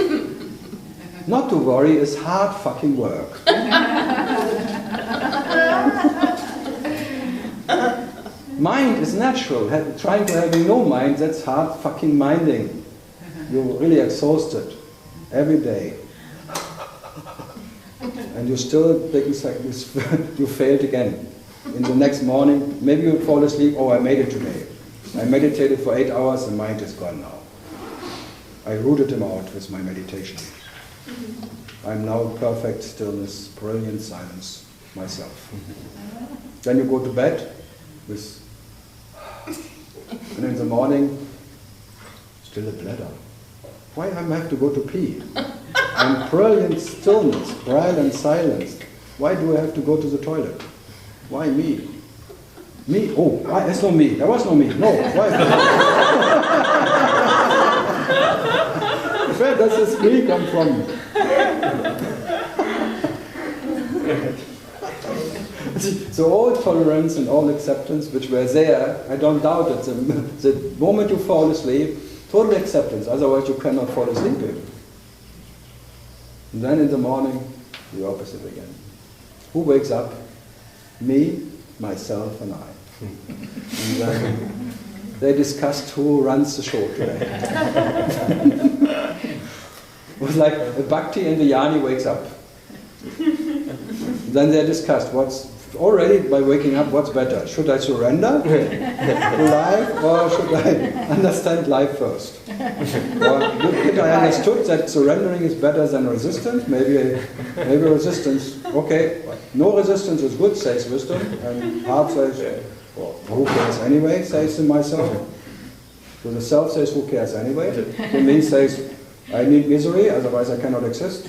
Not to worry is hard fucking work. Mind is natural. Trying to have no mind, that's hard fucking minding. You're really exhausted every day. And you still taking seconds, you failed again. In the next morning, maybe you fall asleep, oh, I made it today. I meditated for 8 hours, the mind is gone now. I rooted him out with my meditation. I'm now in perfect stillness, brilliant silence myself. Then you go to bed with, and in the morning, still a bladder. Why I have to go to pee? I'm brilliant stillness, brilliant silence. Why do I have to go to the toilet? Why me? Me? Oh, why? There's no me. There was no me. No. Why? Where does this me come from? So all tolerance and all acceptance which were there, I don't doubt it. The moment you fall asleep, total acceptance. Otherwise you cannot fall asleep in. And then in the morning, the opposite again. Who wakes up? Me, myself, and I. And then they discussed who runs the show today. It was like a bhakti and the yani wakes up. Then they discussed what's already by waking up, what's better? Should I surrender to life or should I understand life first? Or did I understood that surrendering is better than resistance? Maybe resistance. Okay, no resistance is good, says wisdom, and heart says, well, who cares anyway, says to myself. So the self says, who cares anyway? The me says, I need misery, otherwise I cannot exist.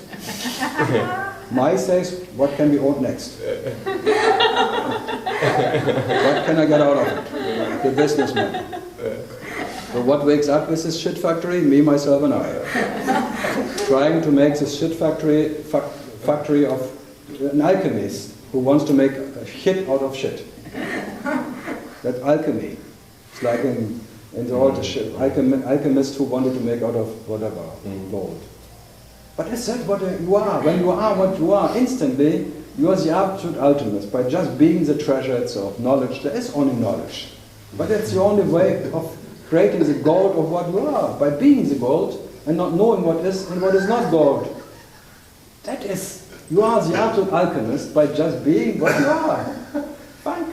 My says, what can be owed next? What can I get out of it? The businessman. So what wakes up with this shit factory? Me, myself, and I. Trying to make this shit factory of an alchemist who wants to make a shit out of shit. That alchemy. It's like in the old shit. Alchemist who wanted to make out of whatever, gold. But is that what you are? When you are what you are, instantly, you are the absolute ultimate. By just being the treasure itself, knowledge, there is only knowledge. But that's the only way of creating the gold of what you are. By being the gold and not knowing what is and what is not gold. That is, you are the absolute alchemist by just being what you are. Fine.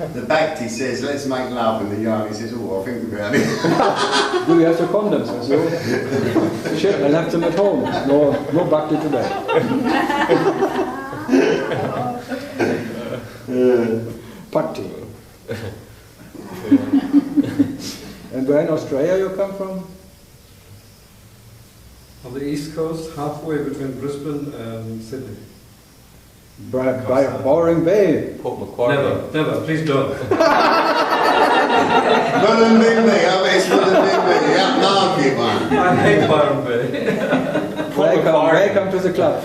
The Bhakti says, let's make love, and the Yarni says, oh, I'll think about it. Do you have the condoms with you? Shit, I left them at home. No Bhakti today. Bhakti. And where in Australia you come from? On the east coast, halfway between Brisbane and Sydney. By Boring Bay. Never, please don't. Not a Mimby, I mean, it's not a Mimby, yeah, market one. I hate Byron Bay. Welcome to the club.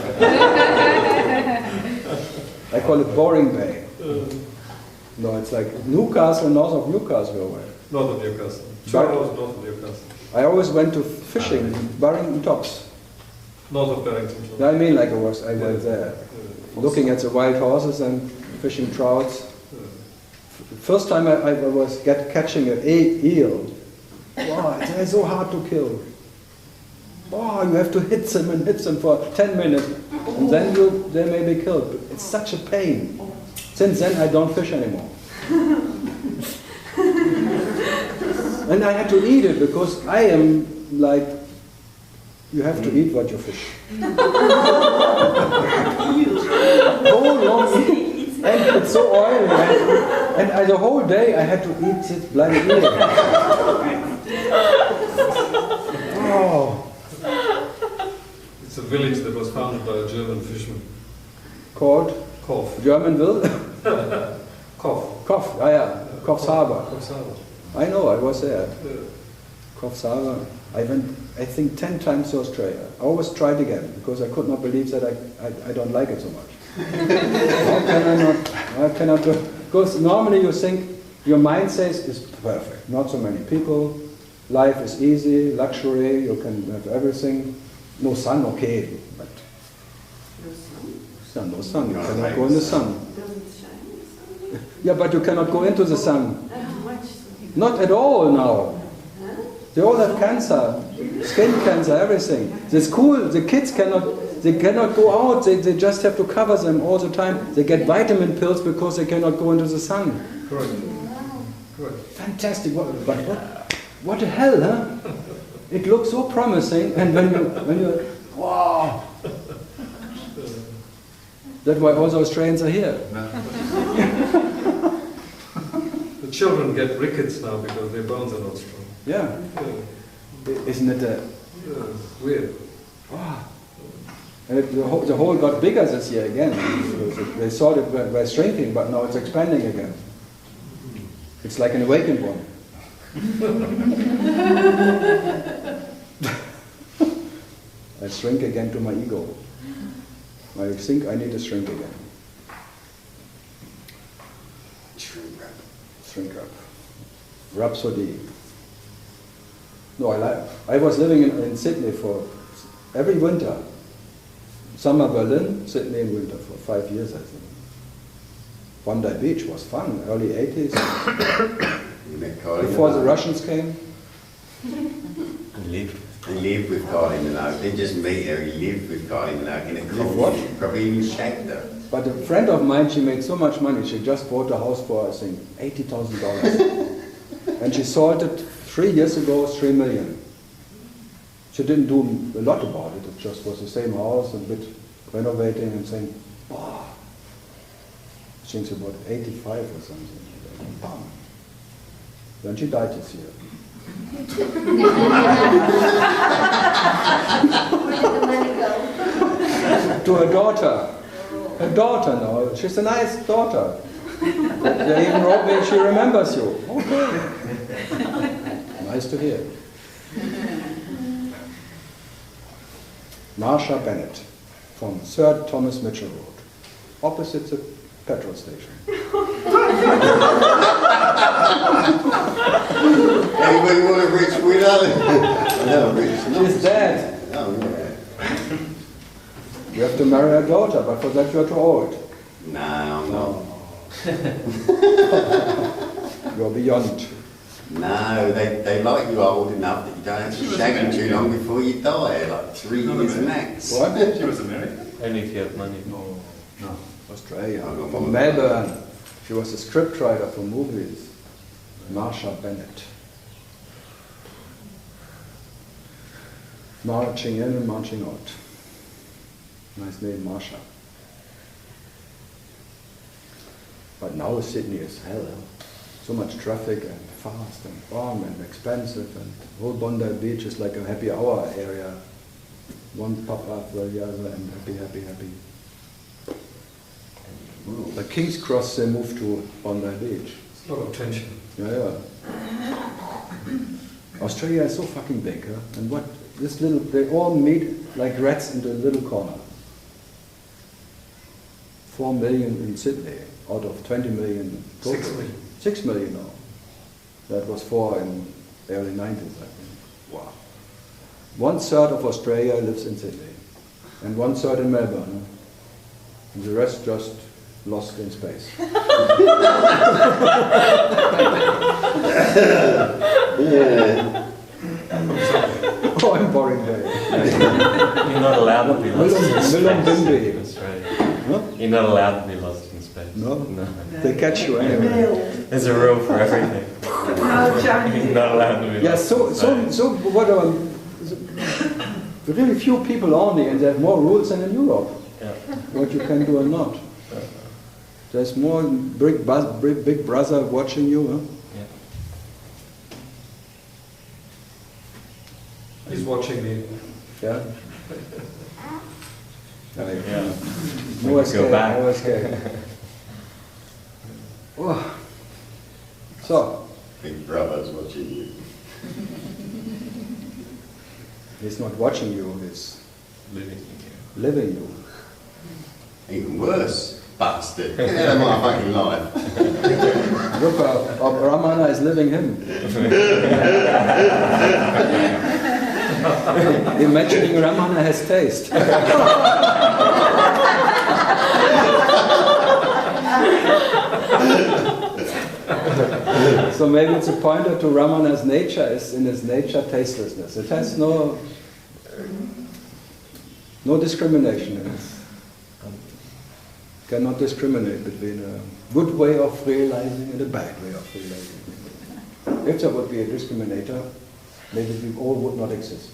I call it Boring Bay. No, it's like Newcastle, north of Newcastle. North of Newcastle. 2 hours north of Newcastle. I always went to fishing in Barrington Tops. North of Barrington. I mean, like I was there, looking at the wild horses and fishing trouts. First time I was catching an eel. Wow, they're so hard to kill. Wow, you have to hit them and hit them for 10 minutes, and then they may be killed. It's such a pain. Since then, I don't fish anymore. And I had to eat it because I am like, you have to eat what you fish. Whole long, and it's so oily. And the whole day I had to eat this bloody eel. Oh. It's a village that was founded by a German fisherman. Called? Koff. Germanville? Koff. Koff, yeah. Koff's Harbor. Koff's Harbor. I know, I was there. Yeah. Koff's Harbor. I went, I think, 10 times to Australia. I always tried again because I could not believe that I don't like it so much. How can I do? Because normally you think, your mind says it's perfect. Not so many people. Life is easy, luxury, you can have everything. No sun, okay. But no sun. You cannot go in the sun. Yeah, but you cannot go into the sun. Not at all now. They all have cancer, skin cancer, everything. The school, the kids cannot go out. They just have to cover them all the time. They get vitamin pills because they cannot go into the sun. Correct. Correct. Fantastic. What the hell, huh? It looks so promising, and when you, wow. That's why all the Australians are here. The children get rickets now because their bones are not strong. Yeah. Isn't it weird? Wow. And the hole got bigger this year again. They thought it was shrinking, but now it's expanding again. It's like an awakened one. I shrink again to my ego. I think I need to shrink again. Shrink up. Rhapsody. No, I was living in Sydney for every winter. Summer Berlin, Sydney in winter for 5 years, I think. Bondi Beach was fun, early 80s. Before the Russians came. He lived with Karl in the night. Didn't just meet her, he lived with Karl in the night in a What? Probably even shagged her. But a friend of mine, she made so much money, she just bought a house for, I think, $80,000. And she sold it 3 years ago, 3 million. She didn't do a lot about it, it just was the same house, a bit renovating and saying, wow. I think she bought 85 or something. Bam. Then she died this year. Where did the money go? To her daughter. Her daughter now. She's a nice daughter. They even wrote me, she remembers you. Okay. Nice to hear. Marsha Bennett from 3rd Thomas Mitchell Road, opposite the petrol station. Anybody want a rich widow? No, rich. She's dead. Oh, yeah. You have to marry her daughter, but for that you're too old. No, I'm not. You're beyond. No, they like you old enough that you don't have to shag them too long before you die, like 3 years max. What? She was American? Only if you have money. No. Australia. From Melbourne. She was a scriptwriter for movies. Marsha Bennett. Marching in and marching out. Nice name, Marsha. But now Sydney is hell. So much traffic and fast and warm and expensive, and whole Bondi Beach is like a happy hour area. One pop after the other and happy. The King's Cross, they moved to Bondi Beach. It's a lot of tension. Yeah. Australia is so fucking big, huh? And what this little, they all meet like rats into a little corner. 4 million in Sydney out of 20 million total. 6 million. 6 million now. That was 4 in the early 90s, I think. Wow. 1/3 of Australia lives in Sydney, and 1/3 in Melbourne, and the rest just lost in space. Yeah. Oh, I'm boring day. You're not allowed to be lost in space Bimbi. in Australia. Huh? You're not allowed to be lost in space. No? No. They catch you anyway. There's a rule for everything. You're not allowed to be Yeah, lost so in space. what really few people only, and they have more rules than in Europe. Yeah. What you can do or not. There's more big brother watching you, huh? Yeah. He's watching me. Yeah. Yeah. No We escape, go back. no escape. Oh. So, Big brother's watching you. he's not watching you, he's Living living you. Even worse, bastard. Get out of my fucking life. Look, Ramana is living him. Imagining Ramana has taste. So maybe it's a pointer to Ramana's nature, is in his nature tastelessness. It has no discrimination in it. Cannot discriminate between a good way of realizing and a bad way of realizing. If there would be a discriminator, maybe we all would not exist.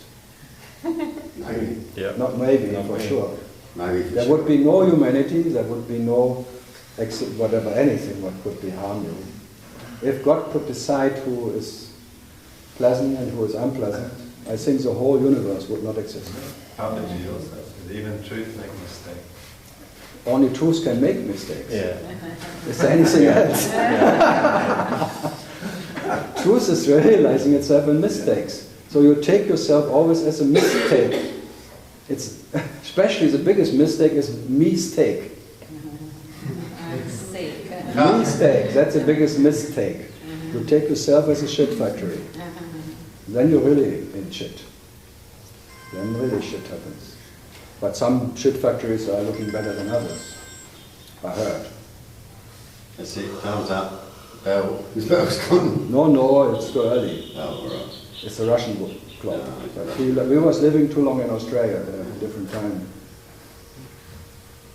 Maybe. Yeah. Not maybe, Not for maybe. sure. Maybe for There sure. would be no humanity, there would be no whatever, anything what could be harm you. If God could decide who is pleasant and who is unpleasant, I think the whole universe would not exist. How did you use that? Did even truth make mistakes? Only truth can make mistakes. Yeah. Is there anything else? Truth is realizing itself in mistakes. So you take yourself always as a mistake. It's especially the biggest mistake is mistake. Mistake, that's the biggest mistake. You take yourself as a shit factory. Then you're really in shit. Then really shit happens. But some shit factories are looking better than others. I heard. That's it, thumbs up. Bell. His bell's gone. No, it's too early. Oh, all right. It's a Russian clock. Oh, But we was living too long in Australia at a different time.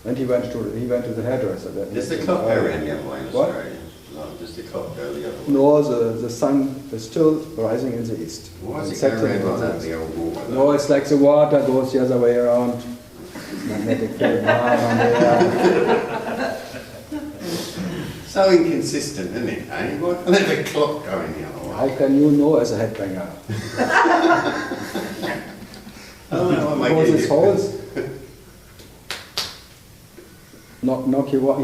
And he went to the hairdresser. Does the clock go around the other way in What? Australia? Like, does the clock go the other way? No, the sun is still rising in the east. Why does it Set go to around the like that, east. the old water? No, it's like the water goes the other way around. Magnetic field. So inconsistent, isn't it? Eh? Why can't the clock go in the other way? How can you know as a headbanger? I don't know what Because makes his it holes. He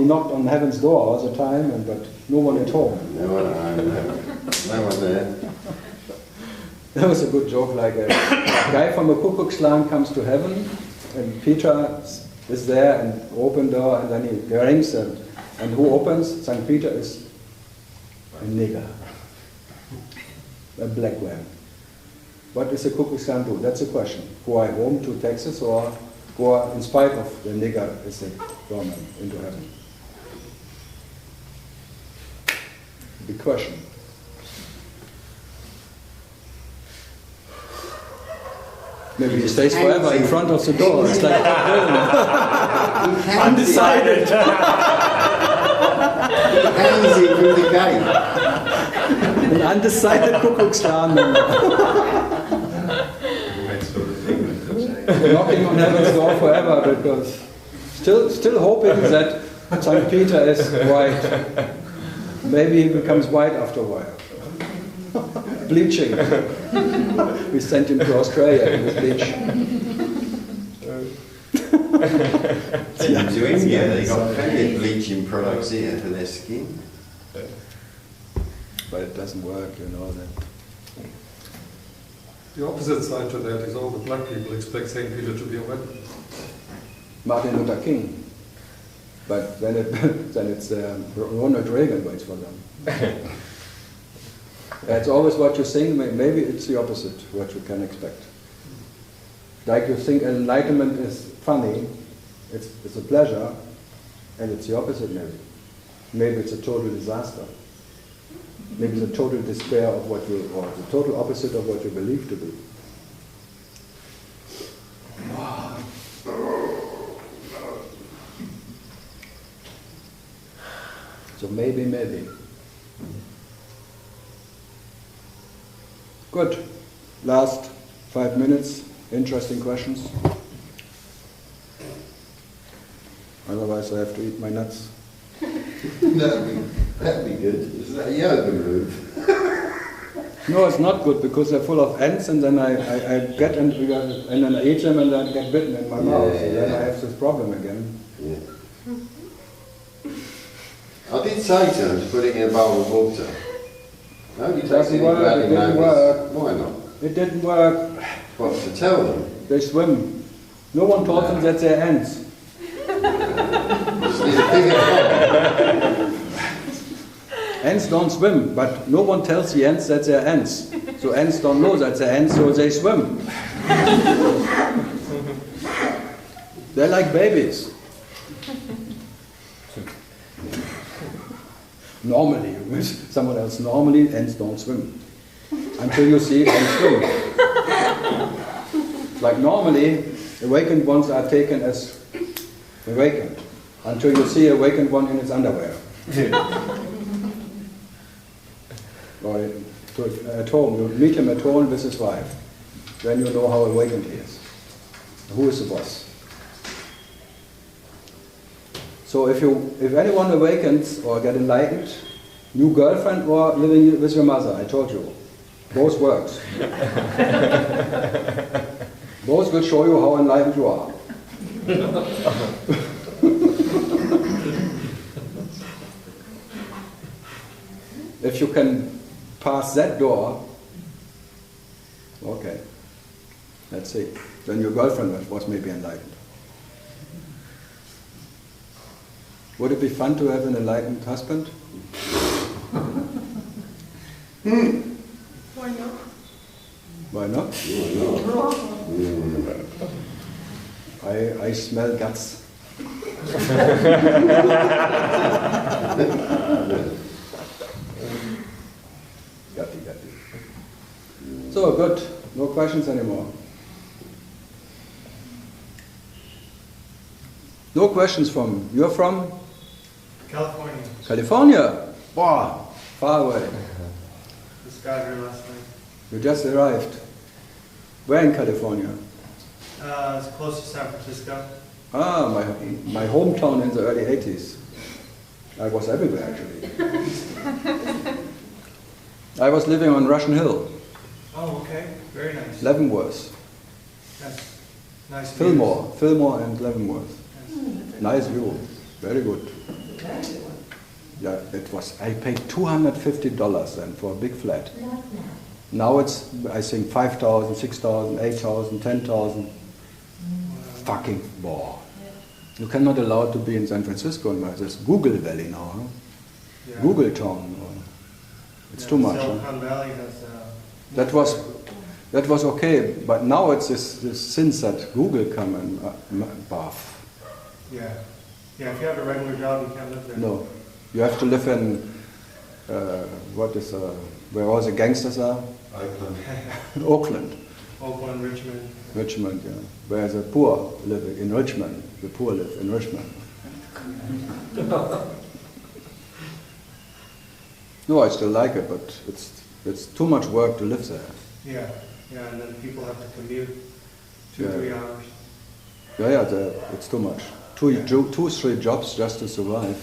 knocked on heaven's door all the time, but no one at home. No one there. That was a good joke, like a guy from a Ku Klux Klan comes to heaven, and Peter is there and open door, and then he rings, and who opens? St. Peter is a nigger, a black man. What does a Ku Klux Klan do? That's the question. Go I home to Texas, or go in spite of the nigger as the government into heaven? Big question. Maybe he stays forever in front of the door. It's like undecided. Hangs it through the gate. An undecided Ku Klux Klan member. Knocking on heaven's door forever, because still hoping that St. Peter is white. Maybe he becomes white after a while. Bleaching. We sent him to Australia to bleach. To India, they got plenty of bleaching products here for their skin. But it doesn't work, you know that. The opposite side to that is all the black people expect St. Peter to be a white. Martin Luther King. But then it's Ronald Reagan waits for them. It's always what you think, maybe it's the opposite, what you can expect. Like you think enlightenment is funny, it's a pleasure, and it's the opposite maybe. Maybe it's a total disaster. Maybe it's a total despair of what you, or the total opposite of what you believe to be. So maybe. Good. Last 5 minutes. Interesting questions. Otherwise I have to eat my nuts. That'd be good. Is that a yoga move? No, it's not good because they're full of ants and then I get and then I eat them and then I get bitten in my mouth. So then I have this problem again. Yeah. I did say to them to put it in a bowl of water. Nobody takes any bloody notice. Why not? It didn't work. What, to tell them? They swim. No one taught them that they're ants. Ants don't swim, but no one tells the ants that they're ants. So ants don't know that they're ants, so they swim. They're like babies. Normally, with someone else, normally ants don't swim. Until you see ants swim. Like normally, awakened ones are taken as awakened. Until you see awakened one in its underwear. Or at home, you meet him at home with his wife. Then you know how awakened he is. Who is the boss? So if anyone awakens or get enlightened, new girlfriend or living with your mother, I told you. Both works. Both will show you how enlightened you are. If you can pass that door, okay, let's see. Then your girlfriend was maybe enlightened. Would it be fun to have an enlightened husband? Why not? Why not? I smell guts. Gutty. So good. No questions anymore. No questions from. You're from? California. California? Wow, far away. Just got here last night. You just arrived. Where in California? It's close to San Francisco. Ah, my hometown in the early 80s. I was everywhere actually. I was living on Russian Hill. Oh, okay. Very nice. Leavenworth. Yes. Nice. Fillmore and Leavenworth. Yes. Nice view. Very good. Yeah, it was. I paid $250 then for a big flat. Now it's, I think, 5,000, 6,000, 8,000, 10,000. Fucking war. You cannot allow it to be in San Francisco. There's Google Valley now. Huh? Yeah. Google Town. It's too much. Silicon Valley has. That was okay, but now it's this since that Google come and bath. Yeah. Yeah. If you have a regular job, you can't live there. No, you have to live in where all the gangsters are. Oakland. Oakland, Richmond. Richmond, yeah. Where the poor live in Richmond. The poor live in Richmond. No, I still like it, but it's too much work to live there. Yeah, yeah, and then people have to commute 2-3 hours. Yeah, it's too much. Two, 3 jobs just to survive.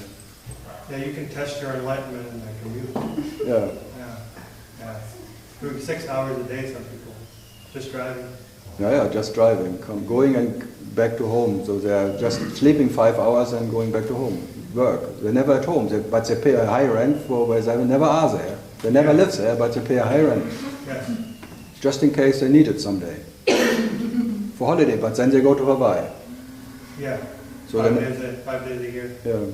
Yeah, you can test your enlightenment in that commute. Yeah. Yeah. Doing 6 hours a day, some people. Just driving. Yeah, just driving. Going and back to home. So they are just sleeping 5 hours and going back to home. Work. They're never at home, but they pay a high rent for where they never are there. They never live there, but they pay a high rent. Yes. Just in case they need it someday. For holiday, but then they go to Hawaii. Yeah. So 5 days a year. Yeah.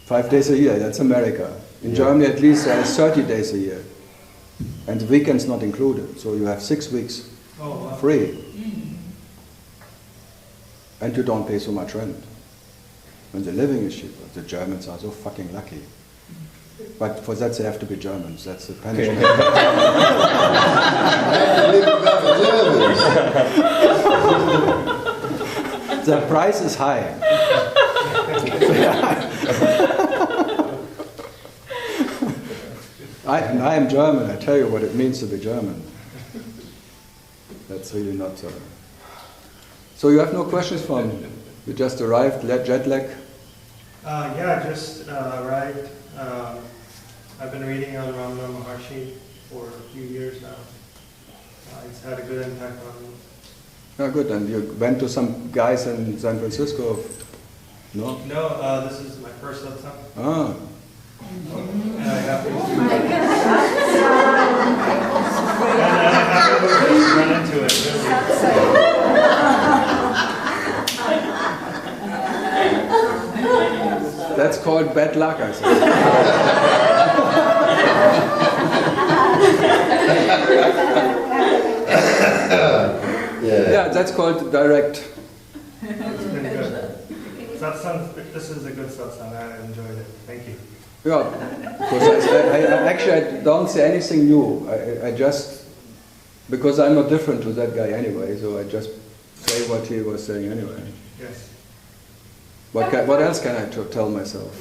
5 days a year, that's America. In Germany at least there is 30 days a year. And the weekend's not included, so you have 6 weeks free. And you don't pay so much rent. And the living is cheaper. The Germans are so fucking lucky. But for that they have to be Germans, that's the punishment. The price is high. I am German, I tell you what it means to be German. That's really not so. So you have no questions for me? You just arrived, jet lag? Yeah, I just arrived. I've been reading on Ramana Maharshi for a few years now. It's had a good impact on me. Oh, good. And you went to some guys in San Francisco? No? No, this is my first satsang. Ah. And I happened to run into it, really. That's called bad luck, I think. Yeah, that's called direct. It's been good. Satsang, this is a good satsang. I enjoyed it. Thank you. Yeah, because I don't say anything new. I just, because I'm not different to that guy anyway, so I just say what he was saying anyway. Yes. What else can I tell myself?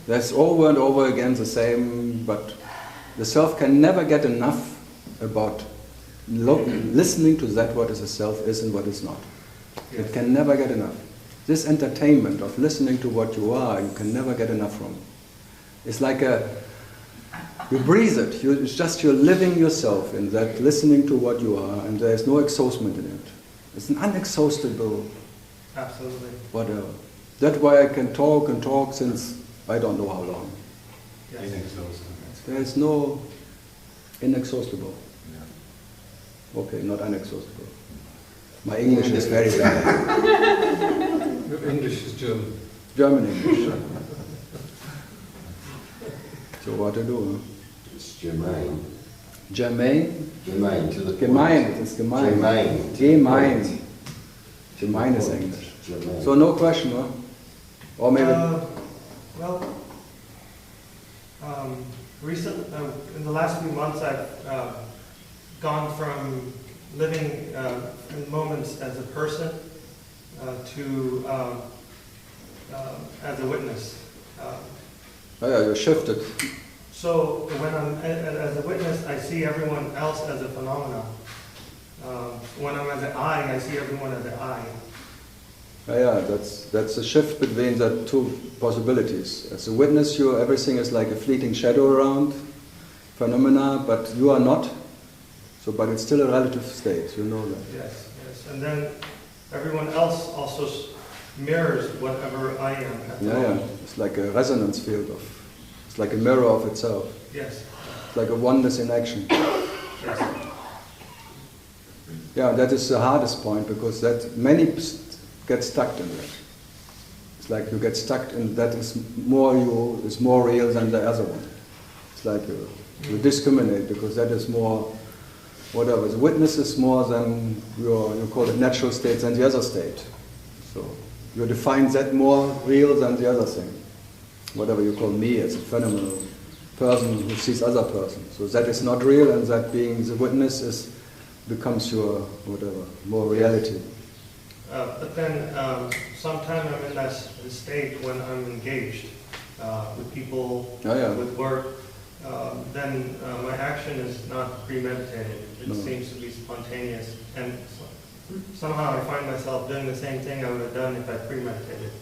That's over and over again the same, but the self can never get enough about listening to that what is a self is and what is not. Yes. It can never get enough. This entertainment of listening to what you are, you can never get enough from. It's like you breathe it. It's just you're living yourself in that, listening to what you are, and there's no exhaustion in it. It's an unexhaustible. Absolutely. Whatever. That's why I can talk and talk since I don't know how long. Yes. Inexhaustible. There's no inexhaustible. Yeah. Okay, not unexhaustible. My English is very bad. Your English is German. German English. So what to do? Huh? It's germane. Germain? Germane, to the point. Gemein, it's gemein. Germane. Gemein. Gemein is English. Germane. So no question, huh? Or maybe... Recently, in the last few months, I've gone from living in moments as a person to as a witness. Oh yeah, you shifted. So when I'm as a witness, I see everyone else as a phenomenon. When I'm as an I see everyone as an I. Yeah, that's a shift between the two possibilities. As a witness, everything is like a fleeting shadow around phenomena, but you are not. So, but it's still a relative state. You know that. Yes, yes, and then everyone else also mirrors whatever I am. At the moment. Yeah. It's like a resonance field it's like a mirror of itself. Yes. It's like a oneness in action. Yes. Yeah, that is the hardest point because that many get stuck in that. It's like you get stuck in that is more you, is more real than the other one. It's like you discriminate because that is more, whatever. The witness is more than you call it natural state than the other state. So you define that more real than the other thing. Whatever you call me as a phenomenal person who sees other person. So that is not real, and that being the witness becomes your whatever, more reality. But then sometimes I'm in that state when I'm engaged with people, with work. Then my action is not premeditated. It seems to be spontaneous. And somehow I find myself doing the same thing I would have done if I premeditated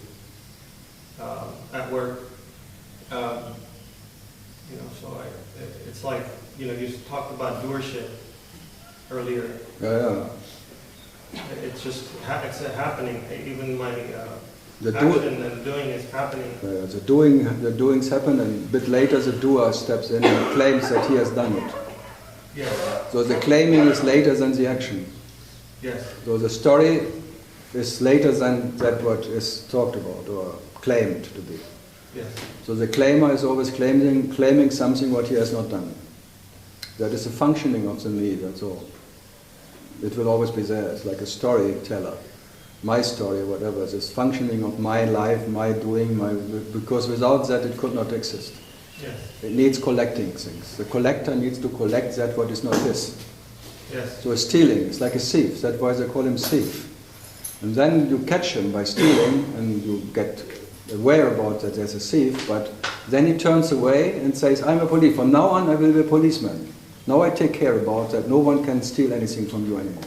at work. So it's like, you talked about doership earlier. It's just, it's happening. Even my action and doing is happening. The doings happen, and a bit later the doer steps in and claims that he has done it. Yes. So the claiming is later than the action. Yes. So the story is later than that what is talked about or claimed to be. Yes. So the claimer is always claiming something what he has not done. That is the functioning of the me, that's all. It will always be there. It's like a storyteller. My story, whatever. This functioning of my life, my doing, because without that it could not exist. Yes. It needs collecting things. The collector needs to collect that what is not his. Yes. So stealing, it's like a thief. That's why they call him thief. And then you catch him by stealing and you get aware about that there's a thief, but then he turns away and says, I'm a police. From now on I will be a policeman. Now I take care about that. No one can steal anything from you anymore.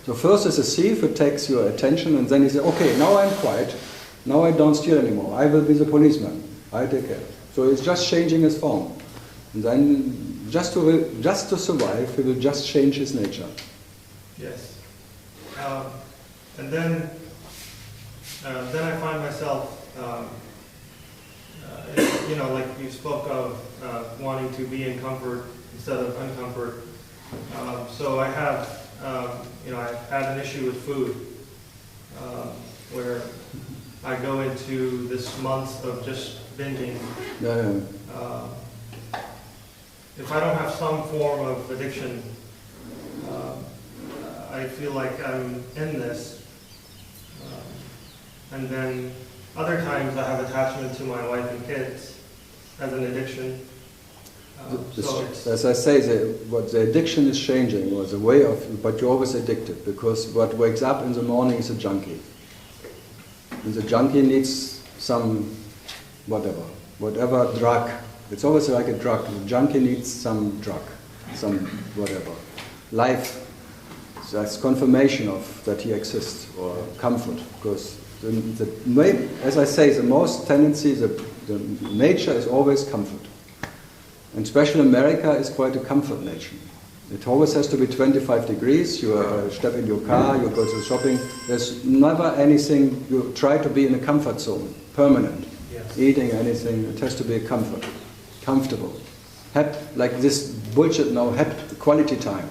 So first is a thief who takes your attention and then he says, okay, now I'm quiet. Now I don't steal anymore. I will be the policeman. I take care. So it's just changing his form. And then just to survive, he will just change his nature. Yes. And then I find myself, like you spoke of wanting to be in comfort instead of uncomfort. So I have, I've had an issue with food, where I go into this month of just binging. If I don't have some form of addiction, I feel like I'm in this. And then other times I have attachment to my wife and kids as an addiction. As I say, what the addiction is changing was a way of, but you're always addicted, because what wakes up in the morning is a junkie. And the junkie needs some whatever drug. It's always like a drug. The junkie needs some drug, some whatever. Life, that's confirmation of that he exists, or comfort, because as I say, the most tendency, the nature is always comfort. And especially America is quite a comfort nation. It always has to be 25 degrees, you step in your car, you go to shopping, there's never anything, you try to be in a comfort zone, permanent. Yes. Eating anything, it has to be a comfort, comfortable. Like this bullshit now, quality time.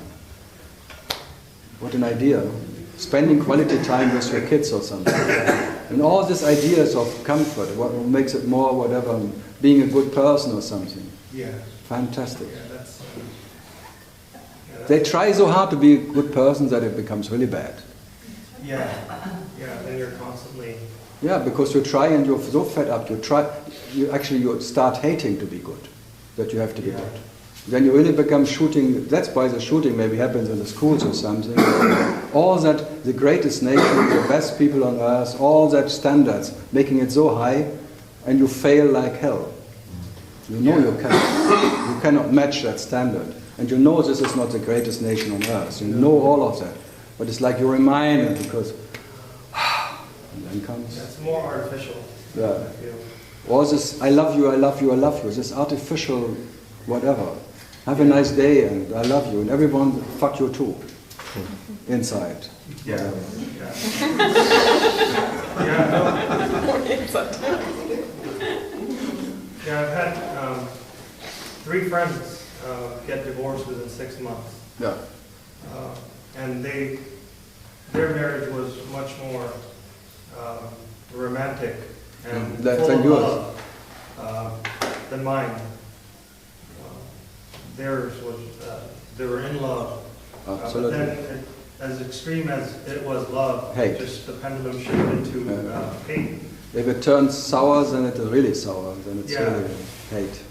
What an idea. Spending quality time with your kids or something. And all these ideas of comfort, what makes it more whatever, being a good person or something. Yeah. Fantastic. Yeah, that's they try so hard to be a good person that it becomes really bad. Yeah, then you're constantly... Yeah, because you try and you're so fed up, you start hating to be good, that you have to be good. Then you really become shooting, that's why the shooting maybe happens in the schools or something. All that, the greatest nation, the best people on earth, all that standards, making it so high, and you fail like hell. You know you cannot match that standard. And you know this is not the greatest nation on earth. You know all of that. But it's like you're reminded because, and then comes... It's more artificial. Yeah. All this, I love you, I love you, I love you. This artificial whatever. Have a nice day and I love you. And everyone, fuck you too. Inside. Yeah. Yeah, I've had 3 friends get divorced within 6 months. Yeah. And their marriage was much more romantic and full of love than mine. Theirs was, they were in love. But then, as extreme as it was love, hate. Just the pendulum shifted to hate. If it turns sour, then it is really sour. Then it's really hate.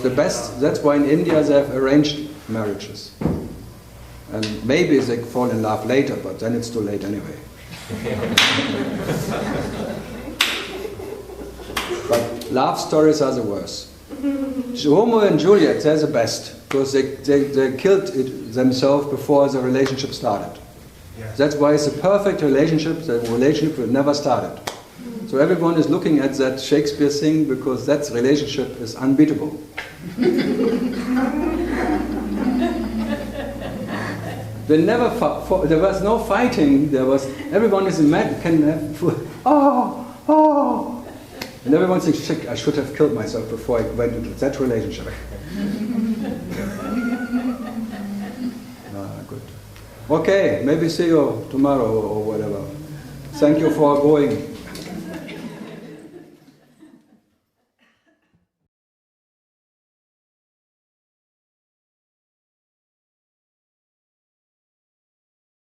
The best, that's why in India they have arranged marriages. And maybe they fall in love later, but then it's too late anyway. But love stories are the worst. Romeo and Juliet, they're the best, because they killed themselves before the relationship started. Yes. That's why it's a perfect relationship, the relationship will never started. So everyone is looking at that Shakespeare thing because that relationship is unbeatable. They never fought, there was no fighting, everyone is can have, and everyone thinks, shit, I should have killed myself before I went into that relationship. Good. Okay, maybe see you tomorrow or whatever. Thank you for going.